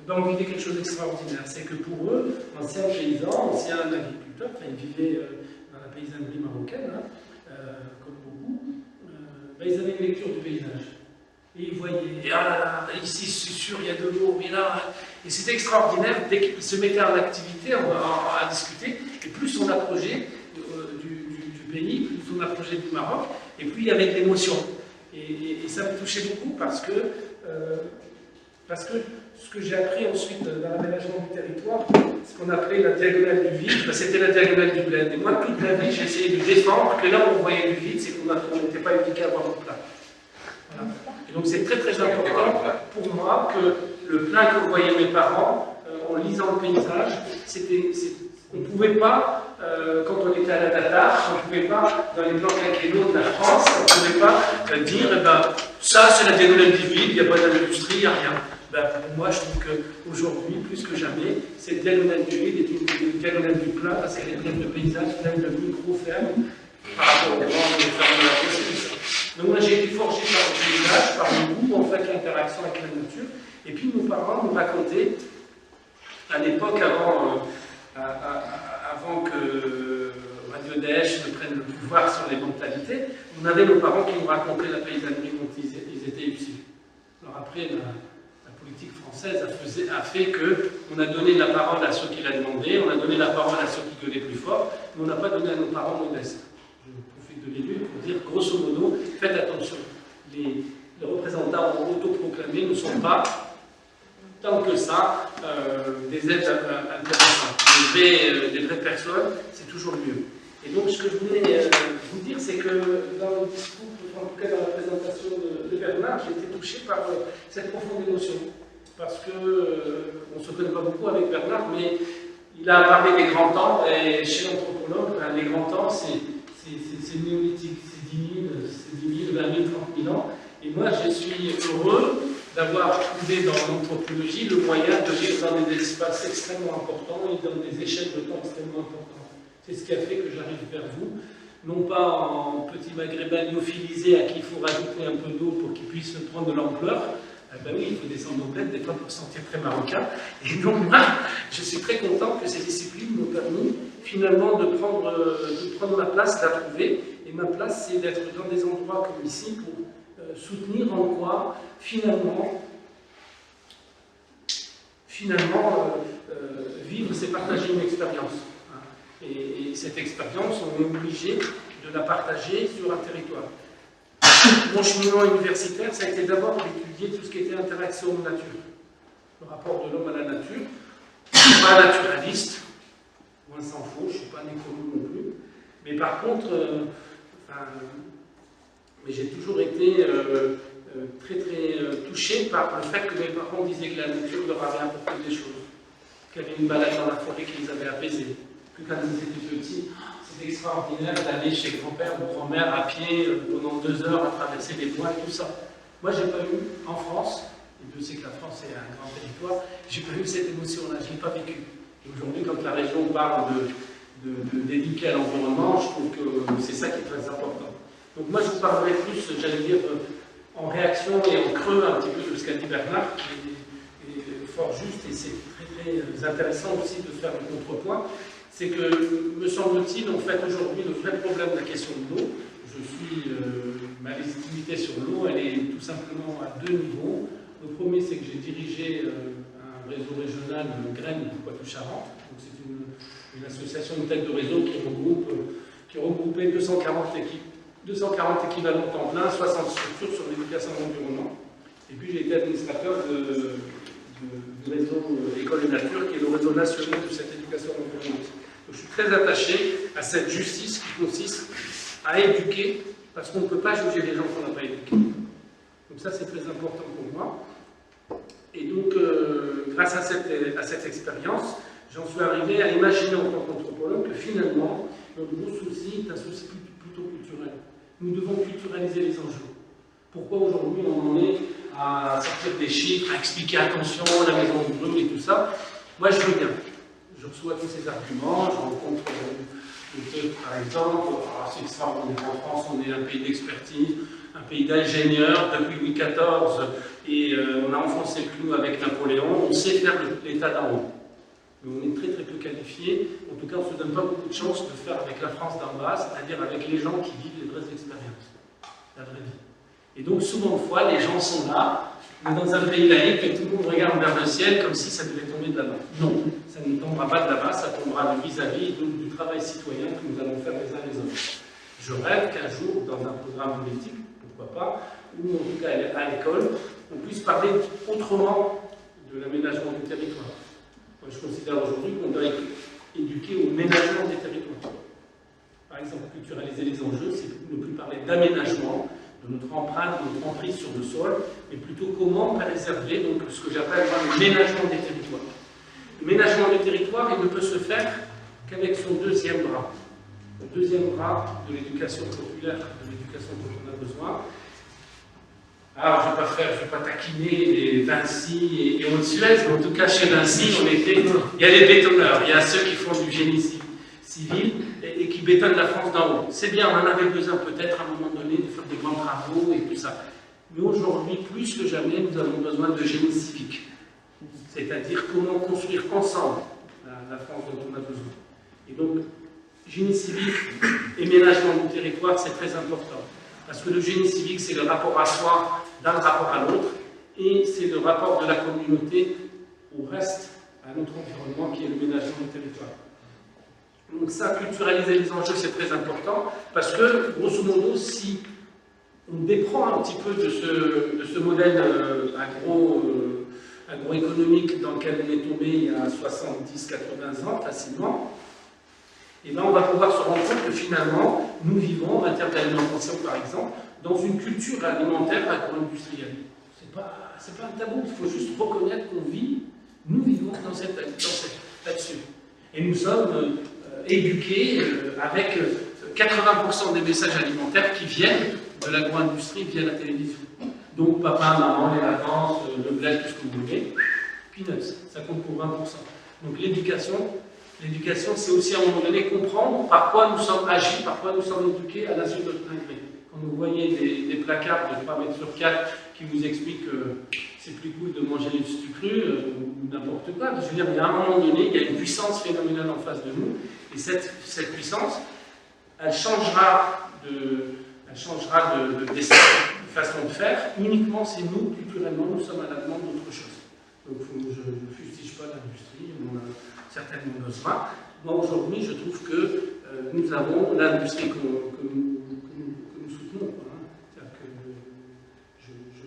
on vivait quelque chose d'extraordinaire. C'est que pour eux, anciens paysans, anciens agriculteurs, ils vivaient dans la paysannerie marocaine, comme beaucoup, ils avaient une lecture du paysage. Et ils voyaient, ah là là, ici c'est sûr, il y a de l'eau, mais là. Et c'était extraordinaire, dès qu'ils se mettaient en activité, à discuter, et plus on approchait du pays, plus on approchait du Maroc, et plus il y avait de l'émotion. Et ça me touchait beaucoup parce que ce que j'ai appris ensuite dans l'aménagement du territoire, ce qu'on appelait la diagonale du vide, c'était la diagonale du bled. Et moi, toute la vie, j'ai essayé de défendre que là où on voyait du vide, c'est qu'on n'était pas éduqué à voir le plein. Voilà. Et donc c'est très très important pour moi que le plein que voyaient mes parents, en lisant le paysage, on ne pouvait pas, quand on était à la Tatar, on ne pouvait pas, dans les plans quinquennaux de la France, on ne pouvait pas dire, ça c'est la diagonale du vide, il n'y a pas d'industrie, il n'y a rien. Pour moi, je trouve qu'aujourd'hui, plus que jamais, cette diagonale du vide est une diagonale du plein parce qu'elle est pleine de paysages, pleine de micro-fermes par rapport aux grandes fermes de la côte et tout ça. Donc moi, j'ai été forgé par le paysage, par le goût, en fait, l'interaction avec la nature. Et puis, nos parents nous racontaient, à l'époque, avant que Radio Daesh ne prenne le pouvoir sur les mentalités, on avait nos parents qui nous racontaient la paysannerie dont ils étaient issus. Alors après, la politique française a fait qu'on a donné la parole à ceux qui la demandaient, on a donné la parole à ceux qui gueulaient plus fort, mais on n'a pas donné à nos parents modestes. Je profite de l'élu pour dire, grosso modo, faites attention. Les représentants autoproclamés ne sont pas, tant que ça, des êtres intéressants. Les vraies personnes, c'est toujours mieux. Et donc, ce que je voulais vous dire, c'est que dans le discours, en tout cas dans la présentation de Bernard, j'ai été touché par cette profonde émotion. Parce que on ne se connaît pas beaucoup avec Bernard, mais il a parlé des grands temps, et chez l'anthropologue, les grands temps, c'est néolithique, c'est 10 000, 20 000, 30 000 ans. Et moi, je suis heureux d'avoir trouvé dans l'anthropologie le moyen de vivre dans des espaces extrêmement importants et dans des échelles de temps extrêmement importantes. C'est ce qui a fait que j'arrive vers vous, non pas en petit maghrébin lyophilisé à qui il faut rajouter un peu d'eau pour qu'il puisse prendre de l'ampleur. Ben oui, il faut descendre au bled des fois pour se sentir très marocain. Et donc moi, je suis très content que ces disciplines m'ont permis finalement de prendre ma place, de la trouver. Et ma place, c'est d'être dans des endroits comme ici pour soutenir en quoi finalement vivre, c'est partager une expérience. Et cette expérience, on est obligé de la partager sur un territoire. Mon cheminement universitaire, ça a été d'abord d'étudier tout ce qui était interaction de nature. Le rapport de l'homme à la nature. Je ne suis pas un naturaliste, loin s'en faut, je ne suis pas un écolo non plus. Mais par contre, mais j'ai toujours été très touché par le fait que mes parents disaient que la nature leur avait apporté des choses, qu'il y avait une balade dans la forêt qui les avait apaisés, que quand ils étaient petits, c'était extraordinaire d'aller chez grand-père ou grand-mère à pied pendant 2 heures à traverser les bois et tout ça. Moi, j'ai pas eu en France, et Dieu sait que la France est un grand territoire, j'ai pas eu cette émotion-là, je l'ai pas vécu. Et aujourd'hui, quand la région parle d'éduquer à l'environnement, je trouve que c'est ça qui est très important. Donc moi, je vous parlerai plus, j'allais dire, en réaction et en creux un petit peu de ce qu'a dit Bernard, qui est fort juste, et c'est très intéressant aussi de faire le contrepoint. C'est que, me semble-t-il, en fait, aujourd'hui, le vrai problème de la question de l'eau, ma légitimité sur l'eau, elle est tout simplement à 2 niveaux. Le premier, c'est que j'ai dirigé un réseau régional de graines du Poitou-Charentes. Donc c'est une association, une tête de réseau qui regroupait 240 équivalents temps plein, 60 structures sur l'éducation à l'environnement. Et puis j'ai été administrateur du réseau École et Nature, qui est le réseau national de cette éducation à l'environnement. Donc je suis très attaché à cette justice qui consiste à éduquer, parce qu'on ne peut pas juger les gens qu'on n'a pas éduqués. Donc ça, c'est très important pour moi. Et donc, grâce à cette expérience, j'en suis arrivé à imaginer en tant qu'anthropologue que finalement, notre gros souci est un souci plutôt culturel. Nous devons culturaliser les enjeux. Pourquoi aujourd'hui on en est à sortir des chiffres, à expliquer attention, la maison brûle et tout ça? Moi, je veux bien. Je reçois tous ces arguments, je rencontre par exemple, c'est extraordinaire, en France, on est un pays d'expertise, un pays d'ingénieurs depuis Louis XIV, et on a enfoncé le clou avec Napoléon, on sait faire l'état d'en haut. Mais on est très peu qualifiés, en tout cas on ne se donne pas beaucoup de chance de faire avec la France d'en bas, c'est-à-dire avec les gens qui vivent les vraies expériences, la vraie vie. Et donc souvent de fois, les gens sont là, on est dans un pays laïque et tout le monde regarde vers le ciel comme si ça devait tomber de là-bas. Non, ça ne tombera pas de là-bas, ça tombera de vis-à-vis du travail citoyen que nous allons faire les uns les autres. Je rêve qu'un jour, dans un programme politique, pourquoi pas, ou en tout cas à l'école, on puisse parler autrement de l'aménagement du territoire. Moi, je considère aujourd'hui qu'on doit éduquer au ménagement des territoires. Par exemple, culturaliser les enjeux, c'est ne plus parler d'aménagement, de notre empreinte, de notre emprise sur le sol, mais plutôt comment préserver donc, ce que j'appelle le ménagement des territoires. Le ménagement des territoires, il ne peut se faire qu'avec son deuxième bras. Le deuxième bras de l'éducation populaire, de l'éducation dont on a besoin. Alors, je ne vais pas taquiner les Vinci et Aude-Suez, mais en tout cas, chez Vinci, il y a les bétonneurs, il y a ceux qui font du génie civil et qui bétonnent la France d'en haut. C'est bien, on en avait besoin peut-être à un moment donné de faire des grands travaux et tout ça. Mais aujourd'hui, plus que jamais, nous avons besoin de génie civique. C'est-à-dire comment construire ensemble la France dont on a besoin. Et donc, génie civique et ménagement du territoire, c'est très important. Parce que le génie civique, c'est le rapport à soi d'un rapport à l'autre, et c'est le rapport de la communauté au reste, à notre environnement, qui est le ménagement du territoire. Donc ça, culturaliser les enjeux, c'est très important, parce que, grosso modo, si on déprend un petit peu de ce modèle agroéconomique dans lequel on est tombé il y a 70-80 ans, facilement, et bien on va pouvoir se rendre compte que finalement, nous vivons, en matière d'alimentation par exemple, dans une culture alimentaire agro-industrielle. C'est pas un tabou, il faut juste reconnaître qu'on vit, nous vivons là-dessus. Et nous sommes éduqués avec 80% des messages alimentaires qui viennent de l'agro-industrie via la télévision. Donc papa, maman, les vacances, le bled, tout ce que vous voulez, peanuts, ça compte pour 20%. Donc l'éducation, c'est aussi à un moment donné comprendre par quoi nous sommes agis, par quoi nous sommes éduqués à l'insu de notre plein gré. Quand vous voyez des placards de 3 mètres sur 4 qui vous expliquent que c'est plus cool de manger les sucrus ou n'importe quoi, je veux dire, il y a un moment donné, il y a une puissance phénoménale en face de nous, et cette puissance, elle changera de façon de faire, uniquement si nous, culturellement, nous sommes à la demande d'autre chose. Donc je ne fustige pas l'industrie, on a certainement besoin. Moi, aujourd'hui, je trouve que nous avons l'industrie que nous soutenons. Hein.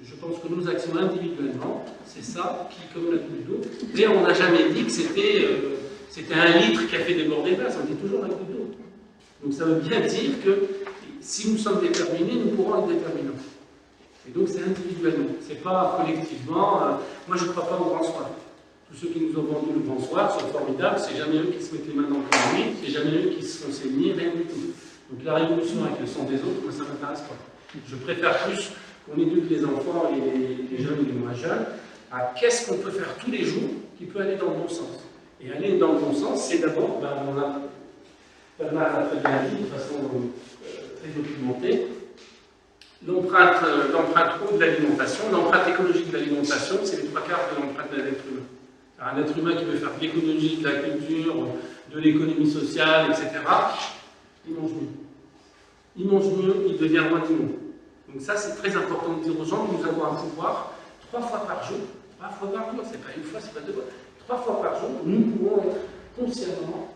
Je pense que nos actions individuellement, c'est ça qui, comme la goutte d'eau. Mais on n'a jamais dit que c'était 1 litre qui a fait déborder le vase, on dit toujours la goutte d'eau. Donc ça veut bien dire que si nous sommes déterminés, nous pourrons être déterminants. Et donc c'est individuellement, c'est pas collectivement. Moi je ne crois pas au grand soir. Tous ceux qui nous ont vendu le grand soir sont formidables, c'est jamais eux qui se mettent les mains dans le cambouis, c'est jamais eux qui se font saigner, rien du tout. Donc la révolution avec le sang des autres, moi ça ne m'intéresse pas. Je préfère plus qu'on éduque les enfants et les jeunes et les moins jeunes à qu'est-ce qu'on peut faire tous les jours qui peut aller dans le bon sens. Et aller dans le bon sens, c'est d'abord, Bernard l'a très bien dit de façon très documentée, l'empreinte haute de l'alimentation, l'empreinte écologique de l'alimentation, c'est les 3/4 de l'empreinte de l'être humain. Un être humain qui veut faire de l'écologie, de la culture, de l'économie sociale, etc., il mange mieux. Il mange mieux, il devient moins immonde. Donc ça, c'est très important de dire aux gens que nous avons un pouvoir 3 fois par jour, c'est pas une fois, c'est pas 2 fois, 3 fois par jour, nous pouvons être consciemment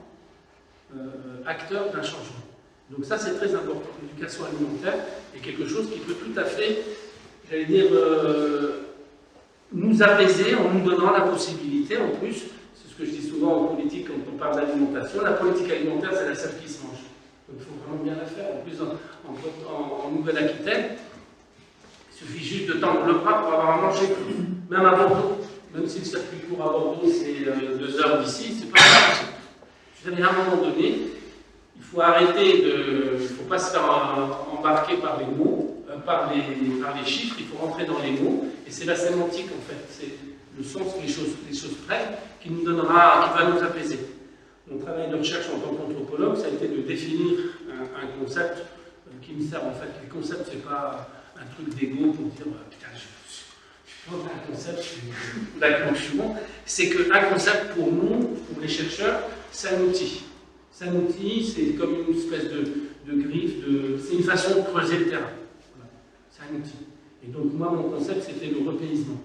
acteurs d'un changement. Donc ça, c'est très important. L'éducation alimentaire est quelque chose qui peut tout à fait, j'allais dire, nous apaiser en nous donnant la possibilité, en plus, c'est ce que je dis souvent en politique quand on parle d'alimentation, la politique alimentaire, c'est la seule qui se mange. Donc il faut vraiment bien la faire. En plus, en Nouvelle-Aquitaine, il suffit juste de tendre le bras pour avoir à manger. Même à Bordeaux, même si le circuit court à Bordeaux, c'est 2 heures d'ici, c'est pas grave. Je veux dire, à un moment donné, il faut arrêter de... Il ne faut pas se faire embarquer par les mots, par les chiffres, il faut rentrer dans les mots, et c'est la sémantique en fait, c'est le sens que les choses prennent qui va nous apaiser. Mon travail de recherche en tant qu'anthropologue, ça a été de définir un concept qui me sert en fait. Le concept, c'est pas un truc d'égo pour dire putain, je prends un concept, c'est qu'un concept pour nous, pour les chercheurs, c'est un outil. C'est un outil, c'est comme une espèce de griffe, c'est une façon de creuser le terrain. Voilà. C'est un outil. Et donc moi, mon concept, c'était le repaysement.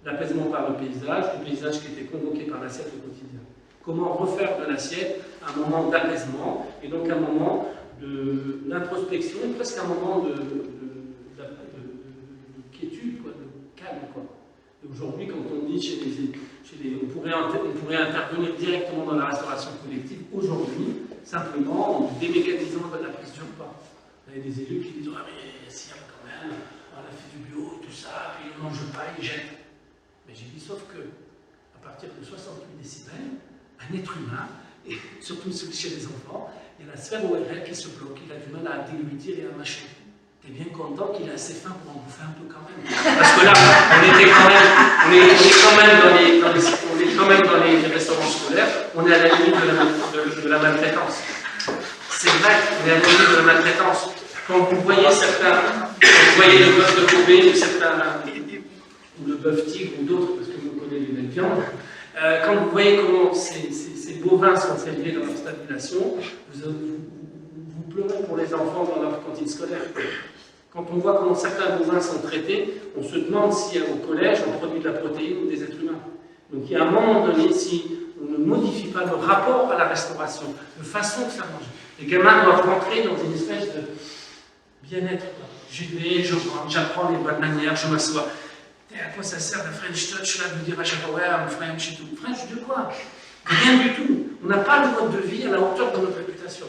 L'apaisement par le paysage qui était convoqué par l'assiette au quotidien. Comment refaire de l'assiette un moment d'apaisement, et donc un moment d'introspection, presque un moment de quiétude, quoi, de calme. Aujourd'hui, quand on dit on pourrait intervenir directement dans la restauration collective, aujourd'hui, simplement en démécanisant la prise du repas. Il y a des élus qui disent ah mais si, quand même, on a fait du bio, tout ça, puis ils ne mangent pas, ils jettent. Mais j'ai dit sauf que, à partir de 68 décibels, un être humain, et surtout chez les enfants, il y a la sphère ORL qui se bloque, il a du mal à déglutir et à mâcher. T'es bien content qu'il a assez faim pour en bouffer un peu quand même. Parce que là, on est quand même dans les restaurants scolaires, on est à la limite de la maltraitance. C'est vrai, on est à la limite de la maltraitance. Quand vous voyez le bœuf de Kobe, ou le bœuf tigre, ou d'autres, parce que vous connaissez les mêmes viandes, quand vous voyez comment ces bovins sont élevés dans leur stabulation, vous pleurez pour les enfants dans leur cantine scolaire. Quand on voit comment certains bovins sont traités, on se demande si au collège on produit de la protéine ou des êtres humains. Donc il y a un moment donné, si on ne modifie pas le rapport à la restauration, de façon de faire manger, les gamins doivent rentrer dans une espèce de bien-être. J'y vais, j'apprends les bonnes manières, je m'assois. À quoi ça sert la French touch là, de dire à chaque fois ouais, I'm French et tout. French de quoi? Rien du tout. On n'a pas le mode de vie à la hauteur de notre réputation.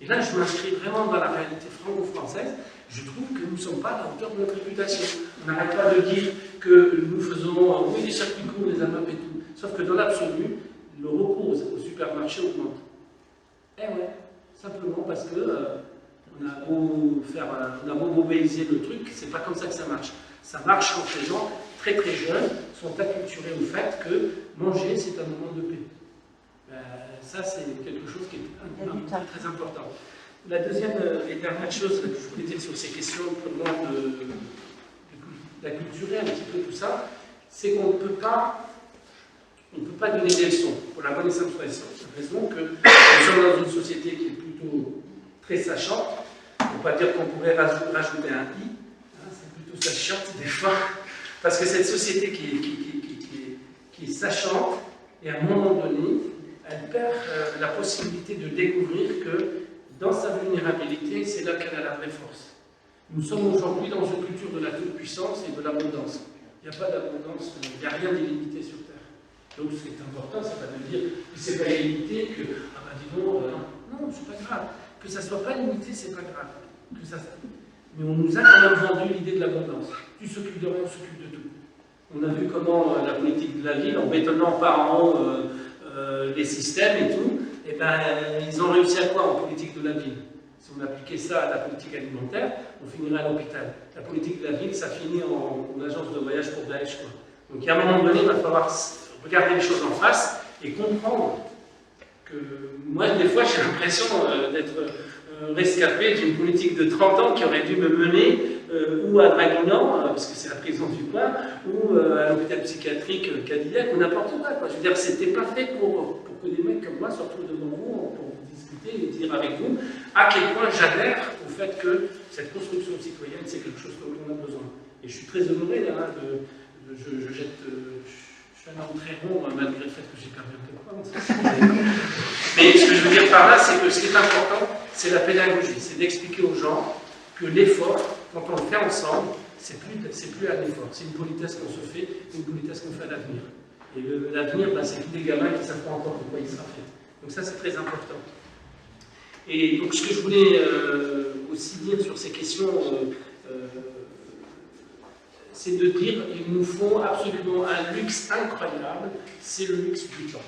Et là, je m'inscris vraiment dans la réalité franco-française. Je trouve que nous ne sommes pas à la hauteur de notre réputation. On n'arrête pas de dire que nous faisons oui, des circuits courts, des AMAP et tout. Sauf que dans l'absolu, le recours au supermarché augmente. Eh ouais, simplement parce que on a beau mobiliser le truc, c'est pas comme ça que ça marche. Ça marche quand les gens très très jeunes sont acculturés au fait que manger c'est un moment de paix. Ça c'est quelque chose qui est très important. La deuxième et dernière chose que je voulais dire sur ces questions de la culture, un petit peu tout ça, c'est qu'on ne peut pas donner des leçons pour la bonne et simple raison que nous sommes dans une société qui est plutôt très sachante. Il ne faut pas dire qu'on pourrait rajouter un i, hein, c'est plutôt sachante des fois, parce que cette société qui est sachante, et à un moment donné, elle perd la possibilité de découvrir que dans sa vulnérabilité, c'est là qu'elle a la vraie force. Nous sommes aujourd'hui dans une culture de la toute-puissance et de l'abondance. Il n'y a pas d'abondance, il n'y a rien d'illimité sur Terre. Donc ce qui est important, c'est pas de dire que c'est pas illimité, que dis donc, non, c'est pas grave. Que ça soit pas limité, c'est pas grave. mais on nous a quand même vendu l'idée de l'abondance. Tu s'occupes de rien, on s'occupe de tout. On a vu comment la politique de la ville, en bétonnant par en haut les systèmes et tout, et ben, ils ont réussi à quoi en politique de la ville? Si on appliquait ça à la politique alimentaire, on finirait à l'hôpital. La politique de la ville, ça finit en agence de voyage pour Daesh, quoi. Donc, à un moment donné, il va falloir regarder les choses en face et comprendre que moi, des fois, j'ai l'impression d'être rescapé d'une politique de 30 ans qui aurait dû me mener ou à Draguignan, parce que c'est la prison du Coin, ou à l'hôpital psychiatrique Cadillac, ou n'importe quoi. Je veux dire, c'était pas fait pour que des mecs comme moi se retrouvent devant vous pour discuter et dire avec vous à quel point j'adhère au fait que cette construction citoyenne, c'est quelque chose dont on a besoin. Et je suis très honoré là, je suis un homme très rond, malgré le fait que j'ai perdu un peu de poids. Mais ce que je veux dire par là, c'est que ce qui est important, c'est la pédagogie, c'est d'expliquer aux gens que l'effort, quand on le fait ensemble, c'est plus un effort, c'est une politesse qu'on se fait, une politesse qu'on fait à l'avenir. Et l'avenir, ben, c'est tous des gamins qui ne savent pas encore de quoi il sera fait. Donc ça, c'est très important. Et donc ce que je voulais aussi dire sur ces questions, c'est de dire qu'il nous faut absolument un luxe incroyable, c'est le luxe du temps.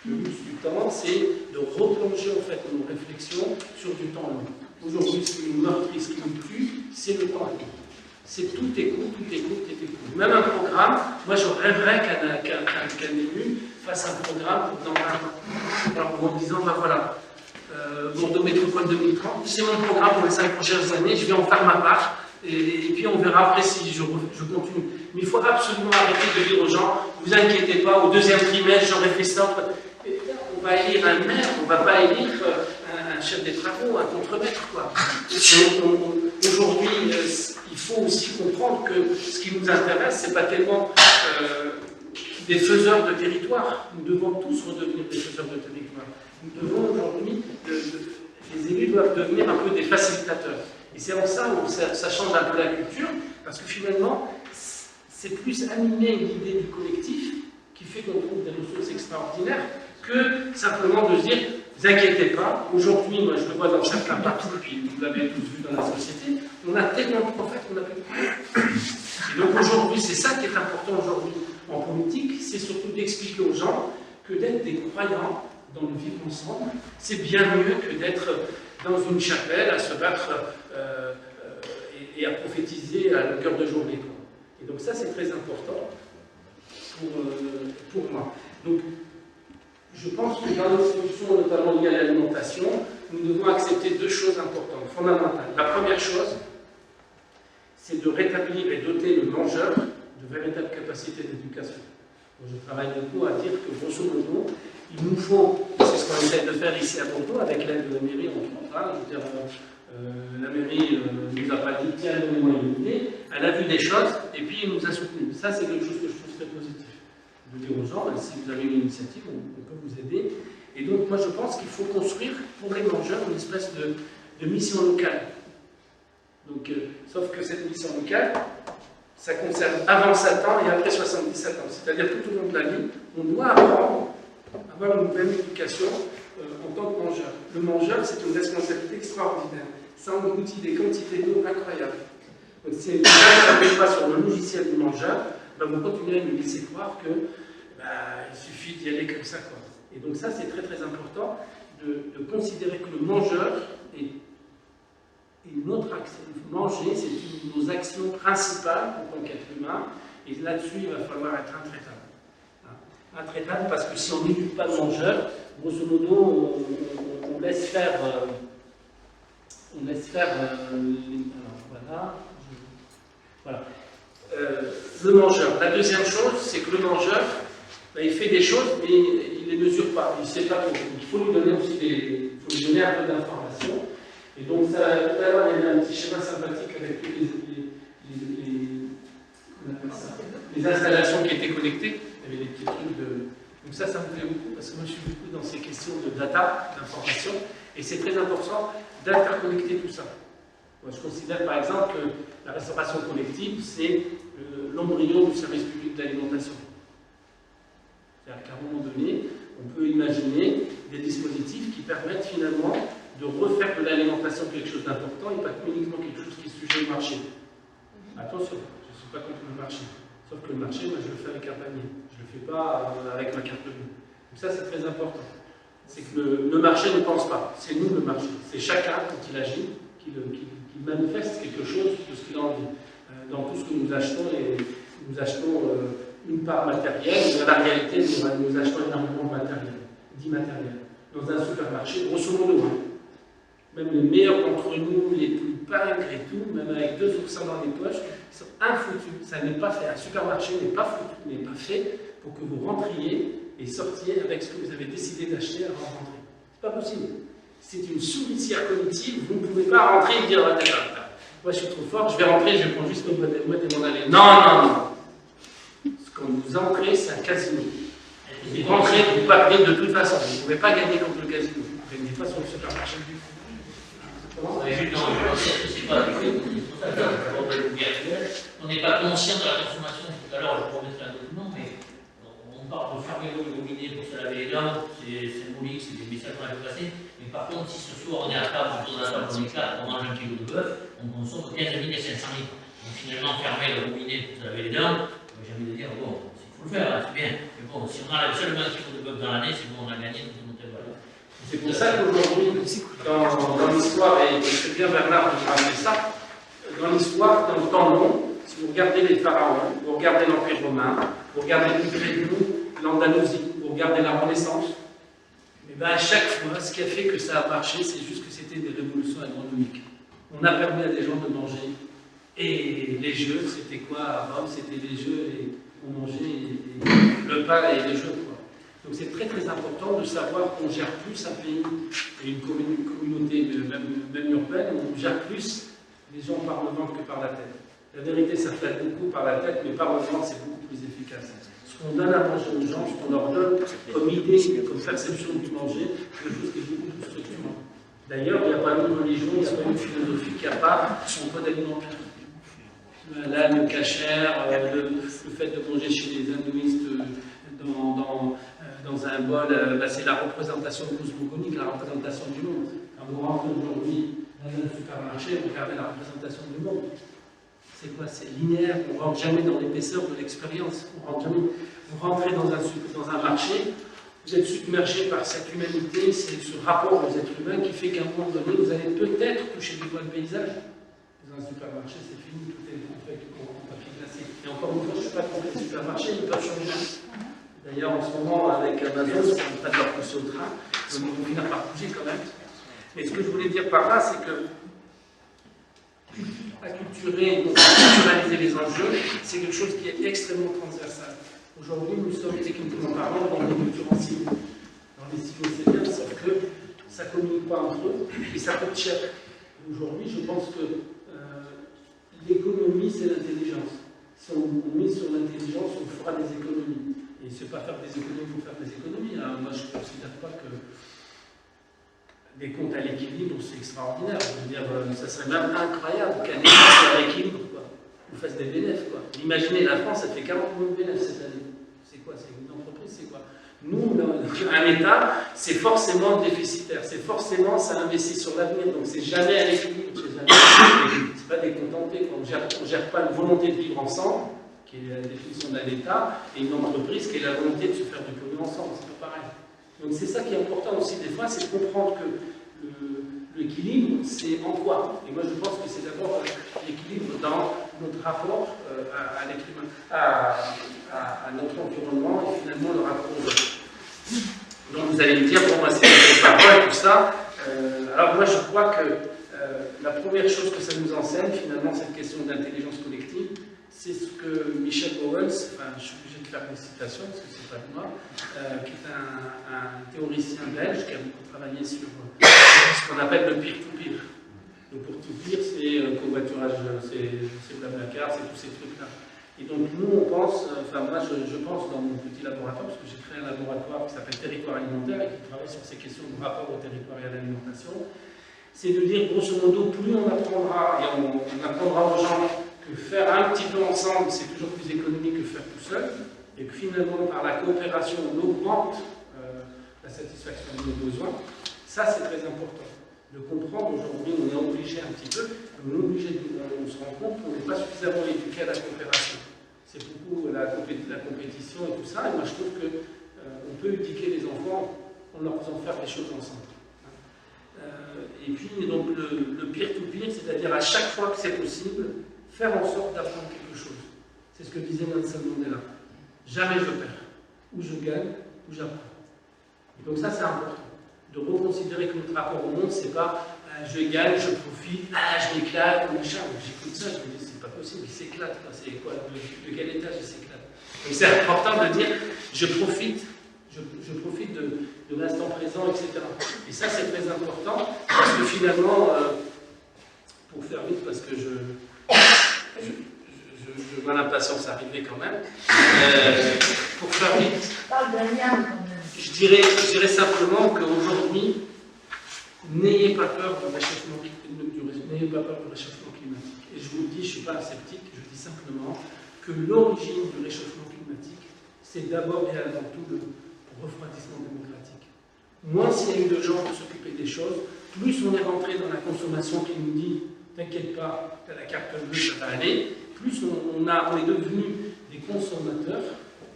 Le luxe du temps, c'est de replonger en fait nos réflexions sur du temps long. Aujourd'hui, ce qui nous meurtrit, ce qui nous tue, c'est le temps long. C'est tout est court, tout est court, tout est court. Même un programme, moi je rêverais qu'un élu fasse un programme dans 20 ans. Alors en disant, ben voilà, Bordeaux Métropole 2030, c'est mon programme pour les 5 prochaines années, je vais en faire ma part. Et puis on verra après si je continue. Mais il faut absolument arrêter de dire aux gens, vous inquiétez pas, au 2e trimestre, j'aurai fait ça. On va élire un maire, on ne va pas élire un chef des travaux, un contremaître, quoi. Aujourd'hui, il faut aussi comprendre que ce qui nous intéresse, ce n'est pas tellement des faiseurs de territoire. Nous devons tous redevenir des faiseurs de territoire. Nous devons aujourd'hui, les élus doivent devenir un peu des facilitateurs. Et c'est en ça où ça change un peu la culture, parce que finalement, c'est plus animer l'idée du collectif qui fait qu'on trouve des ressources extraordinaires que simplement de se dire, ne vous inquiétez pas, aujourd'hui, moi je le vois dans certains partis, puis vous l'avez tous vu dans la société, on a tellement de prophètes qu'on n'a plus de prophètes. Et donc aujourd'hui, c'est ça qui est important aujourd'hui en politique, c'est surtout d'expliquer aux gens que d'être des croyants dans le vivre ensemble, c'est bien mieux que d'être dans une chapelle à se battre et à prophétiser à longueur de journée. Et donc ça, c'est très important pour moi. Donc, je pense que dans nos solutions, notamment liées à l'alimentation, nous devons accepter 2 choses importantes, fondamentales. La première chose, c'est de rétablir et doter le mangeur de véritables capacités d'éducation. Je travaille beaucoup à dire que, grosso modo, il nous faut, c'est ce qu'on essaie de faire ici à Bordeaux, avec l'aide de la mairie, entre autres, hein, je veux dire, la mairie ne nous a pas dit, tiens, donnez-moi une idée, elle a vu des choses, et puis il nous a soutenus. Ça, c'est quelque chose que je trouve très positif. De dire aux gens, si vous avez une initiative, on peut vous aider. Et donc, moi, je pense qu'il faut construire pour les mangeurs une espèce de mission locale. Donc, sauf que cette mission locale, ça concerne avant 7 ans et après 77 ans. C'est-à-dire tout au long de la vie, on doit apprendre à avoir une bonne éducation en tant que mangeur. Le mangeur, c'est une responsabilité extraordinaire. Ça engloutit des quantités d'eau incroyables. Donc, si vous n'arrivez pas sur le logiciel du mangeur, ben, vous continuez à nous laisser croire que il suffit d'y aller comme ça, quoi. Et donc ça, c'est très très important de considérer que le mangeur est notre action. Manger, c'est une de nos actions principales en tant qu'être humain, et là-dessus, il va falloir être intraitable. Intraitable parce que si on n'éduque pas le mangeur, grosso modo, on laisse faire... voilà. Le mangeur. La deuxième chose, c'est que le mangeur, il fait des choses, mais il ne les mesure pas, il ne sait pas tout. Il faut lui donner aussi un peu d'informations. Et donc, tout à l'heure, il y avait un petit schéma sympathique avec tous les installations qui étaient connectées. Il y avait des petits trucs de... Donc ça me plaît beaucoup, parce que moi, je suis beaucoup dans ces questions de data, d'information, et c'est très important d'interconnecter tout ça. Moi, je considère, par exemple, que la restauration collective, c'est l'embryon du service public d'alimentation. C'est-à-dire qu'à un moment donné, on peut imaginer des dispositifs qui permettent finalement de refaire de l'alimentation quelque chose d'important et pas uniquement quelque chose qui est sujet au marché. Attention, je ne suis pas contre le marché. Sauf que le marché, moi, je le fais avec un panier. Je ne le fais pas avec ma carte bleue. Donc ça, c'est très important. C'est que le marché ne pense pas. C'est nous le marché. C'est chacun, quand il agit, qui manifeste quelque chose de ce qu'il a envie. Dans tout ce que nous achetons, nous achetons une part matérielle, mais en réalité, nous achetons énormément de matériel, d'immatériel. Dans un supermarché, grosso modo, même les meilleurs d'entre nous, les plus pingres et tout, même avec 2 oursins dans les poches, ils sont infoutus. Ça n'est pas fait. Un supermarché n'est pas foutu, n'est pas fait pour que vous rentriez et sortiez avec ce que vous avez décidé d'acheter avant de rentrer. C'est pas possible. C'est une souricière cognitive. Vous ne pouvez pas rentrer et dire moi je suis trop fort, je vais rentrer, je vais prendre juste mon boîte et m'en aller. Non. Quand vous entrez, c'est un casino. Vous rentrez, vous partez de toute façon. Vous ne pouvez pas gagner contre le casino. Vous ne gagnez pas sur le supermarché du tout. On n'est pas conscient de la consommation. Tout à l'heure, je vous remettrai un document, mais on parle de fermer l'eau du robinet pour se laver les dents, c'est symbolique, c'est des messages qu'on a passés. Mais par contre, si ce soir on est à table, autour de la table, on est là, on mange un kilo de bœuf, on consomme 15 000 et 500 000. Donc finalement, fermer le robinet pour se laver les dents, j'ai envie de dire, bon, il faut le faire, c'est bien. Mais bon, si on enlève seulement un kilo de bœuf dans l'année, c'est bon, on a gagné toute notre valeur. C'est pour ça qu'aujourd'hui, dans l'histoire, et c'est bien Bernard de parler ça, dans l'histoire, dans le temps long, si vous regardez les pharaons, vous regardez l'Empire romain, vous regardez plus près de nous, l'Andalousie, vous regardez la Renaissance, et bien à chaque fois, ce qui a fait que ça a marché, c'est juste que c'était des révolutions agronomiques. On a permis à des gens de manger. Et les jeux, c'était quoi à Rome? C'était les jeux, et on mangeait le pain et les jeux, quoi. Donc c'est très très important de savoir qu'on gère plus un pays et une communauté, même urbaine, on gère plus les gens par le ventre que par la tête. La vérité, ça flatte beaucoup par la tête, mais par le ventre, c'est beaucoup plus efficace. Ce qu'on donne à manger aux gens, ce qu'on leur donne comme idée, comme perception du manger, c'est quelque chose qui est beaucoup plus structurant. D'ailleurs, il n'y a pas une religion, il n'y a pas une philosophie qui n'a pas son code alimentaire. Là, le kasher, le fait de manger chez les hindouistes dans un bol, c'est la représentation cosmogonique, la représentation du monde. Quand vous rentrez aujourd'hui dans un supermarché, vous regardez la représentation du monde. C'est quoi? C'est linéaire, on ne rentre jamais dans l'épaisseur de l'expérience. Vous rentrez dans un marché, vous êtes submergé par cette humanité, c'est ce rapport aux êtres humains qui fait qu'à un moment donné, vous allez peut-être toucher du doigt le paysage. Dans un supermarché, c'est fini, tout est en fait en papier glacé. Et encore une fois, je ne suis pas contre les supermarchés, ils peuvent changer. D'ailleurs, en ce moment, avec Amazon, ça ne va pas de leur pousser au train, donc ils vont finir par bouger quand même. Mais ce que je voulais dire par là, c'est que acculturer, culturaliser les enjeux, c'est quelque chose qui est extrêmement transversal. Aujourd'hui, nous sommes techniquement parlant dans des cultures en silo. Dans les silos, c'est bien, sauf que ça ne communique pas entre eux et ça coûte cher. Aujourd'hui, je pense que l'économie, c'est l'intelligence. Si on mise sur l'intelligence, on fera des économies. Et ce n'est pas faire des économies pour faire des économies. Alors, moi, je ne considère pas que des comptes à l'équilibre, c'est extraordinaire. Je veux dire, ça serait même incroyable qu'un État soit à l'équilibre, quoi, ou fasse des bénéfices, quoi. Imaginez, la France, elle fait 40 millions de bénéfices cette année. C'est quoi? C'est une entreprise, c'est quoi? Nous, un État, c'est forcément déficitaire. C'est forcément, ça investit sur l'avenir. Donc, c'est jamais à l'équilibre. C'est pas décontenté. On ne gère pas une volonté de vivre ensemble, qui est la définition d'un État, et une entreprise qui est la volonté de se faire du pognon ensemble. C'est pas pareil. Donc c'est ça qui est important aussi des fois, c'est de comprendre que l'équilibre, c'est en quoi? Et moi je pense que c'est d'abord l'équilibre dans notre rapport à l'être humain, à notre environnement et finalement le rapport aux autres. Donc vous allez me dire, bon, moi c'est des paroles, tout ça. Alors moi je crois que la première chose que ça nous enseigne, finalement, cette question d'intelligence collective, c'est ce que Michel Owens, enfin je suis obligé de faire des citations parce que c'est pas de moi, qui est un théoricien belge qui a beaucoup travaillé sur ce qu'on appelle le peer-to-peer. Donc pour tout dire, c'est covoiturage, c'est Blablacar, c'est tous ces trucs-là. Et donc nous on pense, enfin moi je pense dans mon petit laboratoire, parce que j'ai créé un laboratoire qui s'appelle Territoire Alimentaire et qui travaille sur ces questions de rapport au territoire et à l'alimentation, c'est de dire grosso modo, plus on apprendra, et on apprendra aux gens que faire un petit peu ensemble, c'est toujours plus économique que faire tout seul, et que finalement, par la coopération, on augmente la satisfaction de nos besoins. Ça, c'est très important. de comprendre. Aujourd'hui, on est obligé un petit peu, on se rend compte qu'on n'est pas suffisamment éduqué à la coopération. C'est beaucoup la compétition et tout ça, et moi je trouve qu'on peut éduquer les enfants en leur faisant faire les choses ensemble. Et puis, donc, le peer-to-peer, c'est-à-dire à chaque fois que c'est possible, faire en sorte d'apprendre quelque chose. C'est ce que disait Nelson Mandela. Jamais je perds. Ou je gagne, ou j'apprends. Et donc ça, c'est important. De reconsidérer que notre rapport au monde, c'est pas je gagne, je profite, je m'éclate, machin. J'écoute ça, je me dis, c'est pas possible, il s'éclate. C'est quoi, de quel étage il s'éclate? Donc c'est important de dire, je profite de l'instant présent, etc. Et ça, c'est très important, parce que finalement, pour faire vite, parce que je vois l'impatience arriver quand même, pour faire vite, Parle de rien quand même. je dirais simplement qu'aujourd'hui, n'ayez pas peur du réchauffement climatique. Et je vous le dis, je ne suis pas sceptique, je dis simplement que l'origine du réchauffement climatique, c'est d'abord et avant tout le refroidissement démocratique. Moins s'il y a eu de gens pour s'occuper des choses, plus on est rentré dans la consommation qui nous dit « t'inquiète pas, tu as la carte bleue, ça va aller », plus on est devenu des consommateurs,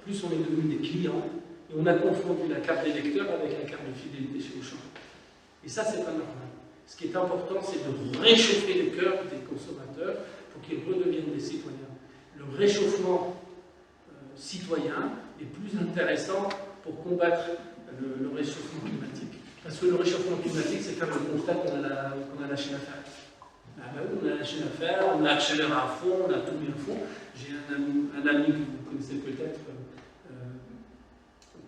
plus on est devenu des clients, et on a confondu la carte d'électeur avec la carte de fidélité chez Auchan. Et ça, c'est pas normal. Ce qui est important, c'est de réchauffer le cœur des consommateurs pour qu'ils redeviennent des citoyens. Le réchauffement citoyen est plus intéressant pour combattre le réchauffement climatique. Parce que le réchauffement climatique, c'est faire le constat qu'on a lâché l'affaire. Ah ben oui, on a lâché l'affaire, on a accéléré à fond, on a tout mis à fond. J'ai un ami que vous connaissez peut-être,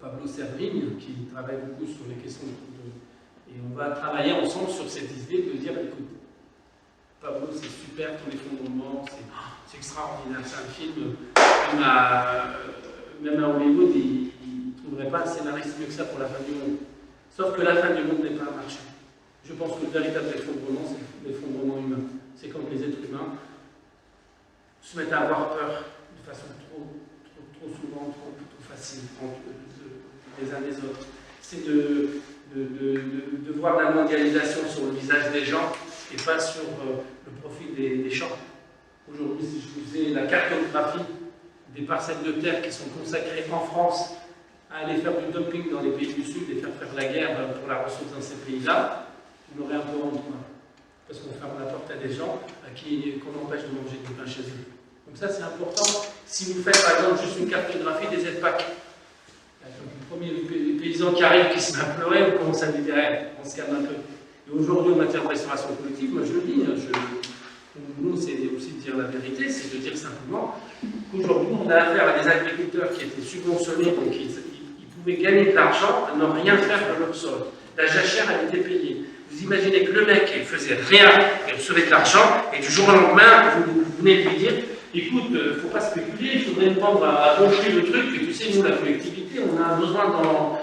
Pablo Servigne, qui travaille beaucoup sur les questions et on va travailler ensemble sur cette idée de dire, écoute, Pablo, c'est super ton effondrement, c'est extraordinaire, c'est un film, même à Hollywood, ils ne trouveraient pas un scénariste mieux que ça pour la fin du monde. Sauf que la fin du monde n'est pas un marché. Je pense que le véritable effondrement, c'est l'effondrement humain. C'est quand les êtres humains se mettent à avoir peur de façon trop souvent, trop facile les uns des autres. C'est de voir la mondialisation sur le visage des gens et pas sur le profit des champs. Aujourd'hui, si je vous faisais la cartographie des parcelles de terre qui sont consacrées en France à aller faire du dumping dans les pays du Sud et faire la guerre pour la ressource dans ces pays-là, on aurait un peu honte, parce qu'on ferme la porte à des gens qu'on empêche de manger du pain chez eux. Donc ça, c'est important. Si vous faites, par exemple, juste une cartographie des aides-PAC, le premier paysan qui arrive, qui se met à pleurer, on commence à lui dire, on se calme un peu. Et aujourd'hui, en matière de restauration collective, moi je le dis, nous, c'est aussi de dire la vérité, c'est de dire simplement qu'aujourd'hui, on a affaire à des agriculteurs qui étaient subventionnés, donc ils pouvaient gagner de l'argent à ne rien faire de leur sol. La jachère a été payée. Vous imaginez que le mec, il faisait rien, il recevait de l'argent, et du jour au lendemain, vous venez lui dire, écoute, il ne faut pas spéculer, il faudrait me prendre à gonfler le truc, et tu sais, nous, la collectivité, on a un besoin dans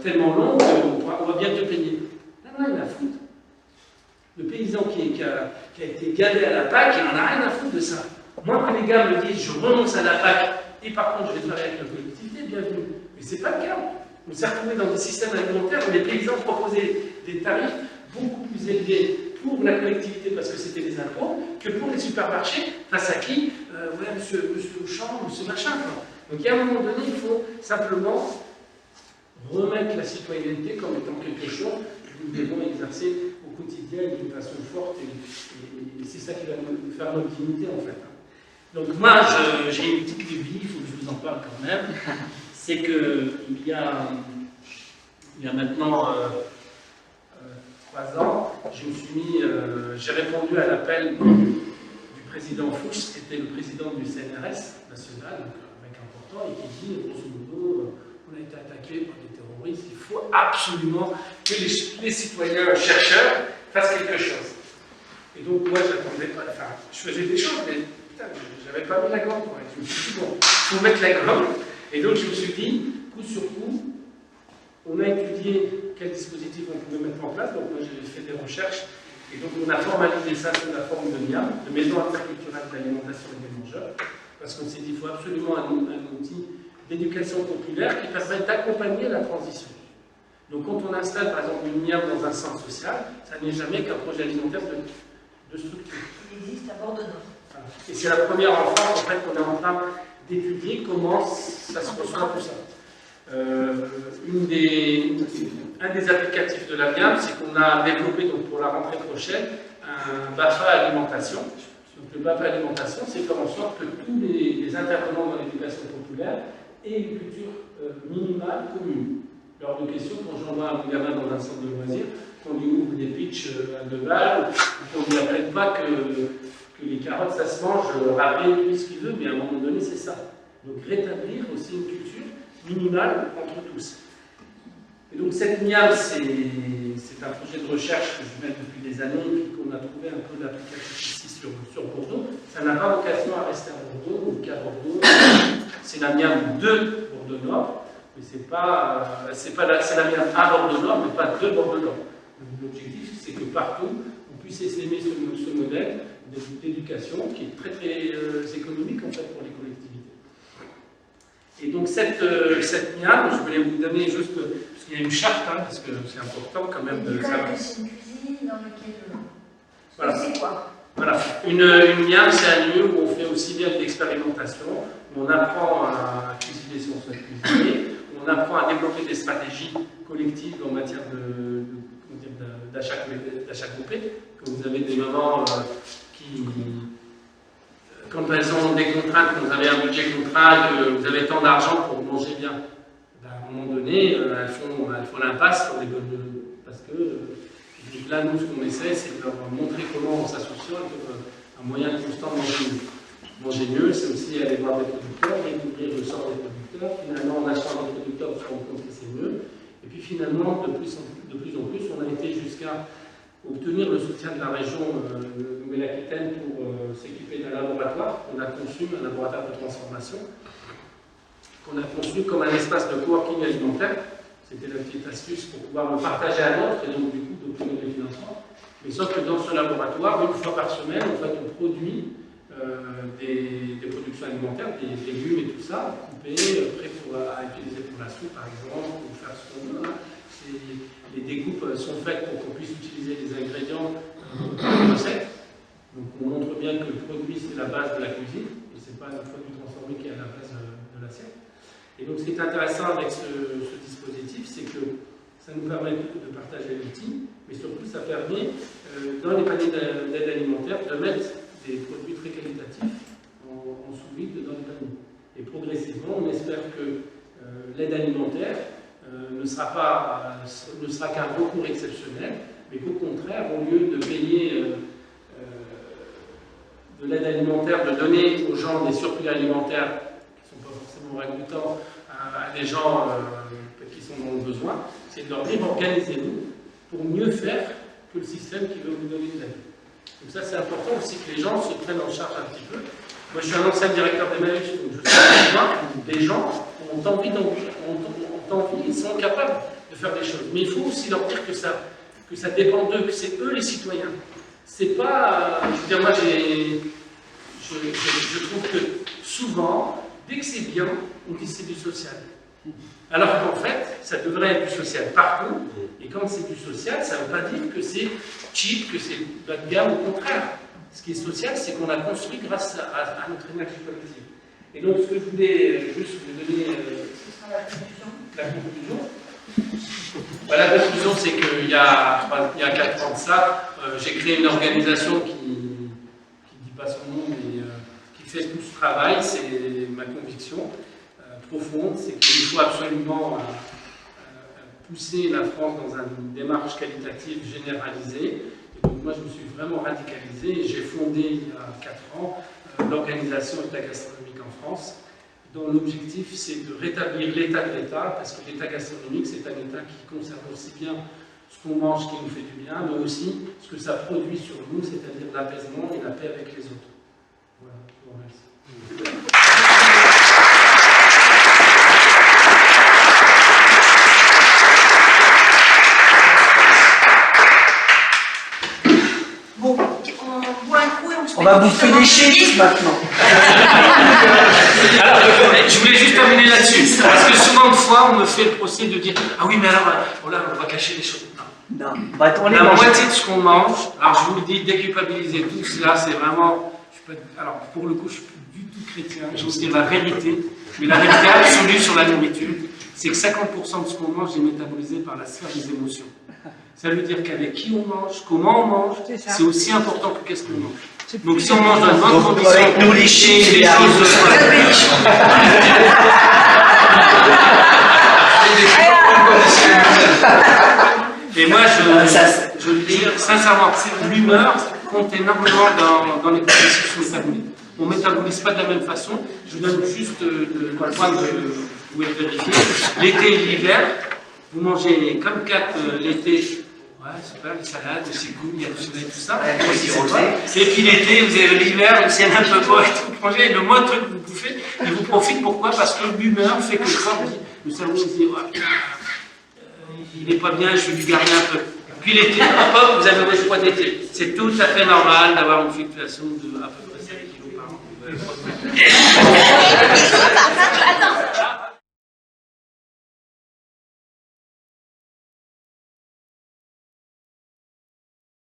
tellement long qu'on va bien te payer. Non, il a foutre. Le paysan qui a été gavé à la PAC, il n'en a rien à foutre de ça. Moi, quand les gars me disent, je renonce à la PAC, et par contre, je vais travailler avec la collectivité, bienvenue. Mais ce n'est pas le cas. On s'est retrouvé dans des systèmes alimentaires où les paysans proposaient des tarifs beaucoup plus élevés pour la collectivité parce que c'était des impôts que pour les supermarchés, face à qui ouais, monsieur Auchan, monsieur machin. Quoi. Donc, à un moment donné, il faut simplement remettre la citoyenneté comme étant quelque chose que nous devons exercer au quotidien d'une façon forte et c'est ça qui va nous faire notre dignité en fait. Donc moi, j'ai une petite lubie, il faut que je vous en parle quand même. C'est qu'il y a maintenant 3 ans, j'ai répondu à l'appel du président Fuchs, qui était le président du CNRS national, donc un mec important, et qui dit, grosso modo, on a été attaqué par des terroristes, il faut absolument que les citoyens chercheurs fassent quelque chose. Et donc moi, je faisais des choses, mais putain, j'avais pas mis la gomme. Je me suis dit, bon, il faut mettre la gomme. Et donc je me suis dit, coup sur coup, on a étudié quel dispositif on pouvait mettre en place. Donc moi j'ai fait des recherches. Et donc on a formalisé ça sous la forme de MIAM, de Maison interculturelle d'alimentation et des mangeurs. Parce qu'on s'est dit qu'il faut absolument un outil d'éducation populaire qui permette d'accompagner la transition. Donc quand on installe par exemple une miam dans un centre social, ça n'est jamais qu'un projet alimentaire de structure. Il existe à Bordeaux-Nord. Voilà. Et c'est la première en France en fait qu'on est en train d'étudier comment ça se reçoit tout ça. Un des applicatifs de la miam, c'est qu'on a développé donc, pour la rentrée prochaine un BAFA alimentation. Donc le BAFA alimentation, c'est faire en sorte que tous les intervenants dans l'éducation populaire aient une culture minimale commune. Lors de questions, quand j'envoie un gamin dans un centre de loisirs, qu'on lui ouvre des pitchs à 2 balles, ou qu'on ne lui apprenne pas que les carottes ça se mange râpé, tout ce qu'il veut, mais à un moment donné c'est ça. Donc rétablir aussi une culture minimale entre tous. Et donc cette miam, c'est un projet de recherche que je mène depuis des années et qu'on a trouvé un peu d'application ici sur Bordeaux. Ça n'a pas vocation à rester à Bordeaux ou qu'à Bordeaux. C'est la miam de Bordeaux-Nord, mais c'est la miam à Bordeaux-Nord, mais pas de Bordeaux-Nord. L'objectif, c'est que partout, on puisse essaimer ce modèle d'éducation qui est très très économique en fait pour les collectivités. Et donc cette miam, je voulais vous donner juste, parce qu'il y a une charte, hein, parce que c'est important quand même de savoir. C'est une cuisine dans laquelle... Voilà. C'est quoi? Voilà. Une miam, c'est un lieu où on fait aussi bien de l'expérimentation, où on apprend à cuisiner si on souhaite cuisiner, où on apprend à développer des stratégies collectives en matière d'achat groupé. Que vous avez des mamans qui, quand elles ont des contraintes, quand vous avez un budget contraint, que vous avez tant d'argent pour manger bien, ben, à un moment donné, elles font l'impasse sur les bonnes. Parce que donc là, nous, ce qu'on essaie, c'est de leur montrer comment on s'associe un moyen constant de manger mieux. Manger mieux, c'est aussi aller voir des producteurs, découvrir le sort des producteurs. Finalement, en achetant des producteurs, on se rend compte que c'est mieux. Et puis finalement, de plus en plus, on a été jusqu'à obtenir le soutien de la région Nouvelle-Aquitaine pour s'équiper d'un laboratoire. On a conçu un laboratoire de transformation qu'on a conçu comme un espace de coworking alimentaire. C'était la petite astuce pour pouvoir le partager à d'autres et donc du coup d'obtenir des financements. Mais sauf que dans ce laboratoire, une fois par semaine, en fait, on produit des productions alimentaires, des légumes et tout ça, coupés, prêts à utiliser pour la soupe par exemple, ou faire ce qu'on veut. Les découpes sont faites pour qu'on puisse utiliser les ingrédients dans les recettes. Donc on montre bien que le produit c'est la base de la cuisine, et ce n'est pas le produit transformé qui est à la base de l'assiette. Et donc ce qui est intéressant avec ce dispositif, c'est que ça nous permet de partager l'outil, mais surtout ça permet dans les paniers d'aide alimentaire de mettre des produits très qualitatifs en sous-vide dans les paniers. Et progressivement, on espère que l'aide alimentaire ne sera qu'un recours exceptionnel, mais qu'au contraire, au lieu de payer de l'aide alimentaire, de donner aux gens des surplus alimentaires qui ne sont pas forcément ragoûtants à des gens qui sont dans le besoin, c'est de leur dire organisez-vous pour mieux faire que le système qui veut vous donner une aide. Donc ça c'est important aussi que les gens se prennent en charge un petit peu. Moi je suis un ancien directeur d'Emmaüs, donc je sais que des gens ont envie, ils sont capables de faire des choses. Mais il faut aussi leur dire que ça dépend d'eux, que c'est eux les citoyens. C'est pas... je veux dire, moi je trouve que souvent, dès que c'est bien, on dit c'est du social. Alors qu'en fait, ça devrait être du social partout, et quand c'est du social, ça ne veut pas dire que c'est cheap, que c'est bas de gamme, au contraire. Ce qui est social, c'est qu'on a construit grâce à notre énergie collective. Et donc, ce que je voulais juste vous donner... Ce sera la conclusion. La conclusion. La conclusion, c'est qu'il y a 4 ans de ça, j'ai créé une organisation qui ne dit pas son nom, mais qui fait tout ce travail. C'est ma conviction profonde, c'est qu'il faut absolument pousser la France dans une démarche qualitative généralisée. Et donc moi, je me suis vraiment radicalisé et j'ai fondé il y a 4 ans l'organisation État gastronomique en France, dont l'objectif c'est de rétablir l'état de l'État, parce que l'État gastronomique c'est un État qui conserve aussi bien ce qu'on mange qui nous fait du bien, mais aussi ce que ça produit sur nous, c'est-à-dire l'apaisement et la paix avec les autres. Voilà, je vous remercie. Bon, on boit un coup et on se On va bouffer des chips maintenant. Alors, je voulais juste terminer là-dessus. Parce que souvent de fois, on me fait le procès de dire ah oui, mais alors, oh là, on va cacher les choses. Non. Non, bah, on les La mange. moitié de ce qu'on mange, alors je vous le dis, déculpabiliser tout cela, c'est vraiment. Alors, pour le coup, je ne suis plus du tout chrétien, je vous dis la vérité, mais la vérité absolue sur la nourriture, c'est que 50% de ce qu'on mange est métabolisé par la sphère des émotions. Ça veut dire qu'avec qui on mange, comment on mange, c'est aussi important que qu'est-ce qu'on mange. Donc si on mange dans de bonnes Donc, conditions, avec nous, les chiens, les il arrive choses aussi. Et moi, Ça, je veux dire, sincèrement, l'humeur compte énormément dans les processus métaboliques. On ne métabolise pas de la même façon. Je vous donne juste le point que vous pouvez vérifier. L'été et l'hiver, vous mangez comme 4 l'été. Ouais, super, les salades, c'est cool, il y a du soleil, tout ça. Et puis l'été, vous avez l'hiver, c'est un peu beau et tout. Vous mangez le moins de trucs que vous bouffez, il vous profite. Pourquoi? Parce que l'humeur fait que le corps dit, le cerveau se dit, ouais, il n'est pas bien, je vais lui garder un peu. Puis l'été, hop, hop, vous avez votre poids d'été. C'est tout à fait normal d'avoir une fluctuation de à peu près 7 kg par an. Attends,